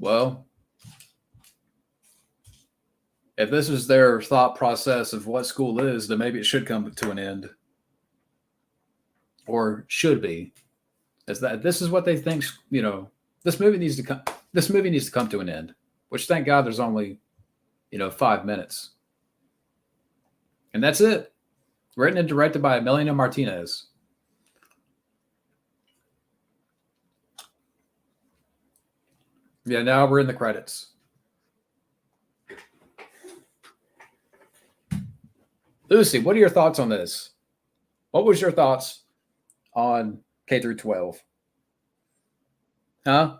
Well, if this is their thought process of what school is, then maybe it should come to an end. Or should be. Is that this is what they think, this movie needs to come to an end. Which thank God there's only, 5 minutes. And that's it. Written and directed by Melina Martinez. Yeah, now we're in the credits. Lucy, what are your thoughts on this? What was your thoughts on K through 12? Huh?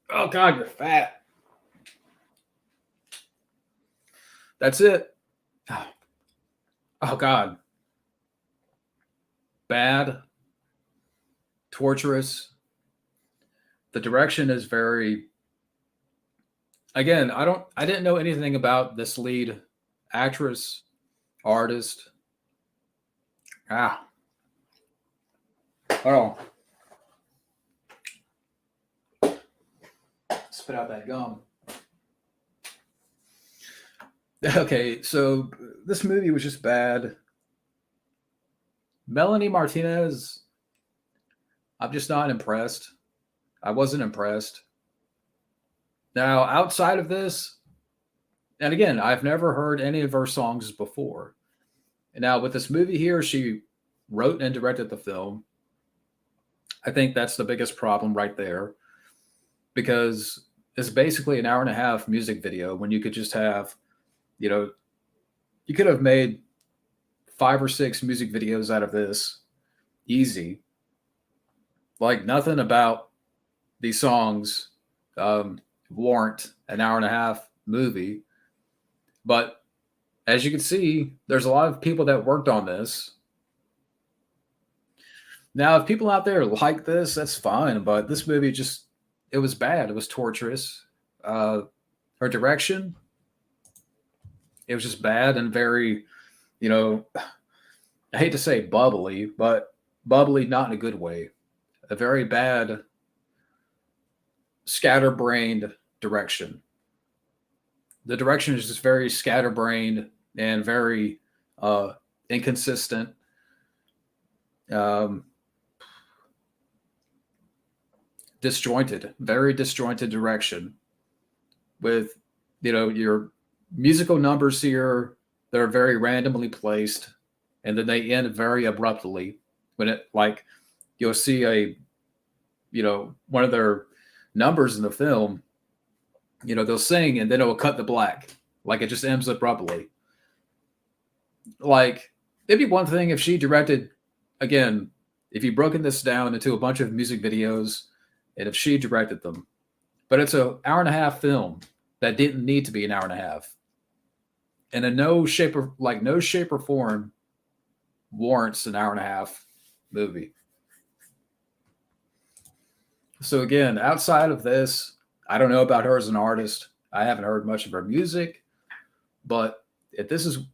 Oh God, you're fat. That's it. Oh God, bad, torturous. The direction is very. Again, I didn't know anything about this lead actress, artist. Ah, hold on. Spit out that gum. Okay, so this movie was just bad. Melanie Martinez, I'm just not impressed. I wasn't impressed. Now, outside of this, and again, I've never heard any of her songs before. And now with this movie here, she wrote and directed the film. I think that's the biggest problem right there because it's basically an hour and a half music video when you could just have, you know, you could have made 5 or 6 music videos out of this easy. Like nothing about these songs warrant an hour and a half movie. But as you can see, there's a lot of people that worked on this. Now, if people out there like this, that's fine. But this movie just, it was bad. It was torturous. Uh, Her direction, it was just bad and very, you know, I hate to say bubbly, but bubbly not in a good way. A very bad, scatterbrained direction. The direction is just very scatterbrained and very uh, inconsistent. Um, Disjointed, very disjointed direction with, your musical numbers here that are very randomly placed and then they end very abruptly when it like you'll see one of their numbers in the film, they'll sing and then it'll cut to black. Like it just ends abruptly. Like it'd be one thing if she directed, again, if you broken this down into a bunch of music videos and if she directed them. But it's an hour and a half film that didn't need to be an hour and a half. And in no shape or form warrants an hour and a half movie. So again, outside of this, I don't know about her as an artist. I haven't heard much of her music, but if this is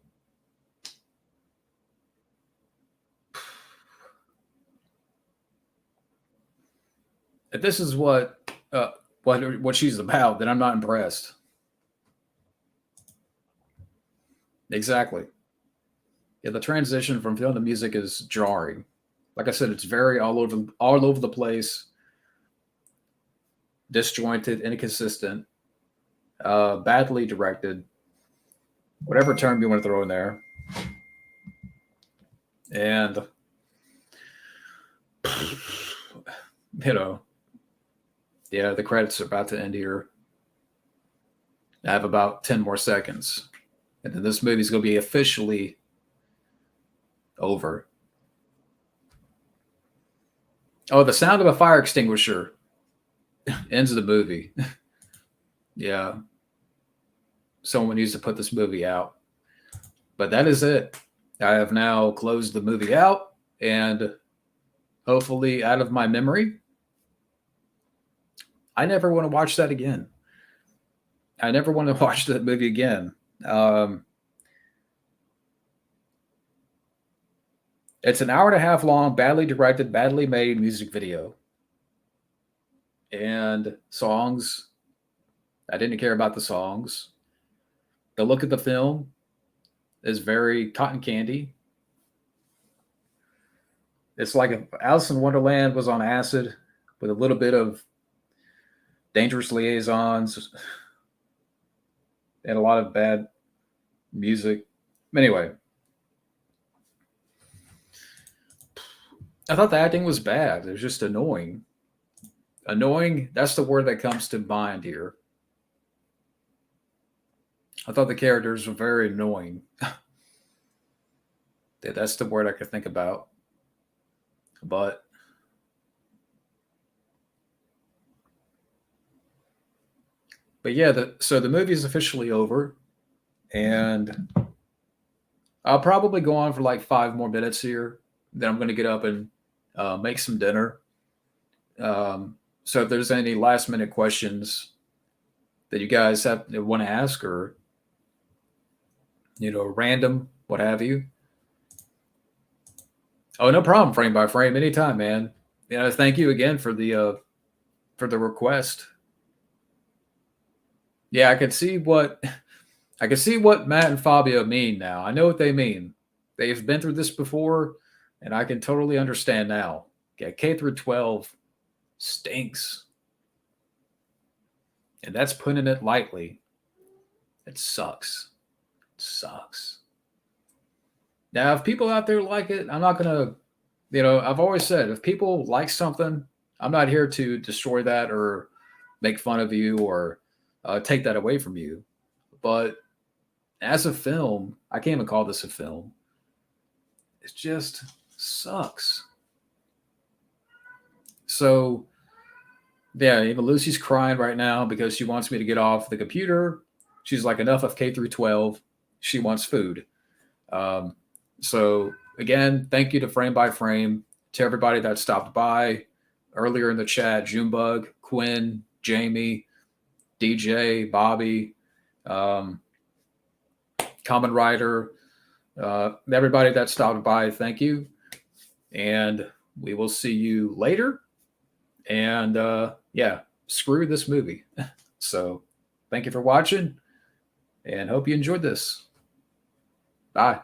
what she's about, then I'm not impressed. Exactly. Yeah, the transition from film to music is jarring. Like I said, it's very all over the place, disjointed, inconsistent, badly directed, whatever term you want to throw in there. And yeah, the credits are about to end here. I have about 10 more seconds. And then this movie's going to be officially over. Oh, the sound of a fire extinguisher ends the movie. Yeah. Someone needs to put this movie out. But that is it. I have now closed the movie out and hopefully out of my memory. I never want to watch that again. I never want to watch that movie again. It's an hour and a half long, badly directed, badly made music video. And songs, I didn't care about the songs. The look of the film is very cotton candy. It's like if Alice in Wonderland was on acid with a little bit of Dangerous Liaisons and a lot of bad music. Anyway, I thought the acting was bad. It was just annoying. Annoying, that's the word that comes to mind here. I thought the characters were very annoying. That's the word I could think about. But But yeah, so the movie is officially over, and I'll probably go on for like 5 more minutes here. Then I'm going to get up and make some dinner. So if there's any last minute questions that you guys have want to ask, or random, what have you. Oh, no problem. Frame by frame, anytime, man. Thank you again for the request. Yeah, I can see what Matt and Fabio mean now. I know what they mean. They've been through this before, and I can totally understand now. Yeah, K through 12 stinks, and that's putting it lightly. It sucks. It sucks. Now, if people out there like it, I'm not gonna. I've always said if people like something, I'm not here to destroy that or make fun of you or take that away from you. But as a film, I can't even call this a film. It just sucks. So, yeah, even Lucy's crying right now because she wants me to get off the computer. She's like, enough of K through 12. She wants food. Um, so, again, thank you to Frame by Frame, to everybody that stopped by earlier in the chat: Junebug, Quinn, Jamie, DJ, Bobby, Common Rider, everybody that stopped by. Thank you. And we will see you later. And yeah, screw this movie. So thank you for watching and hope you enjoyed this. Bye.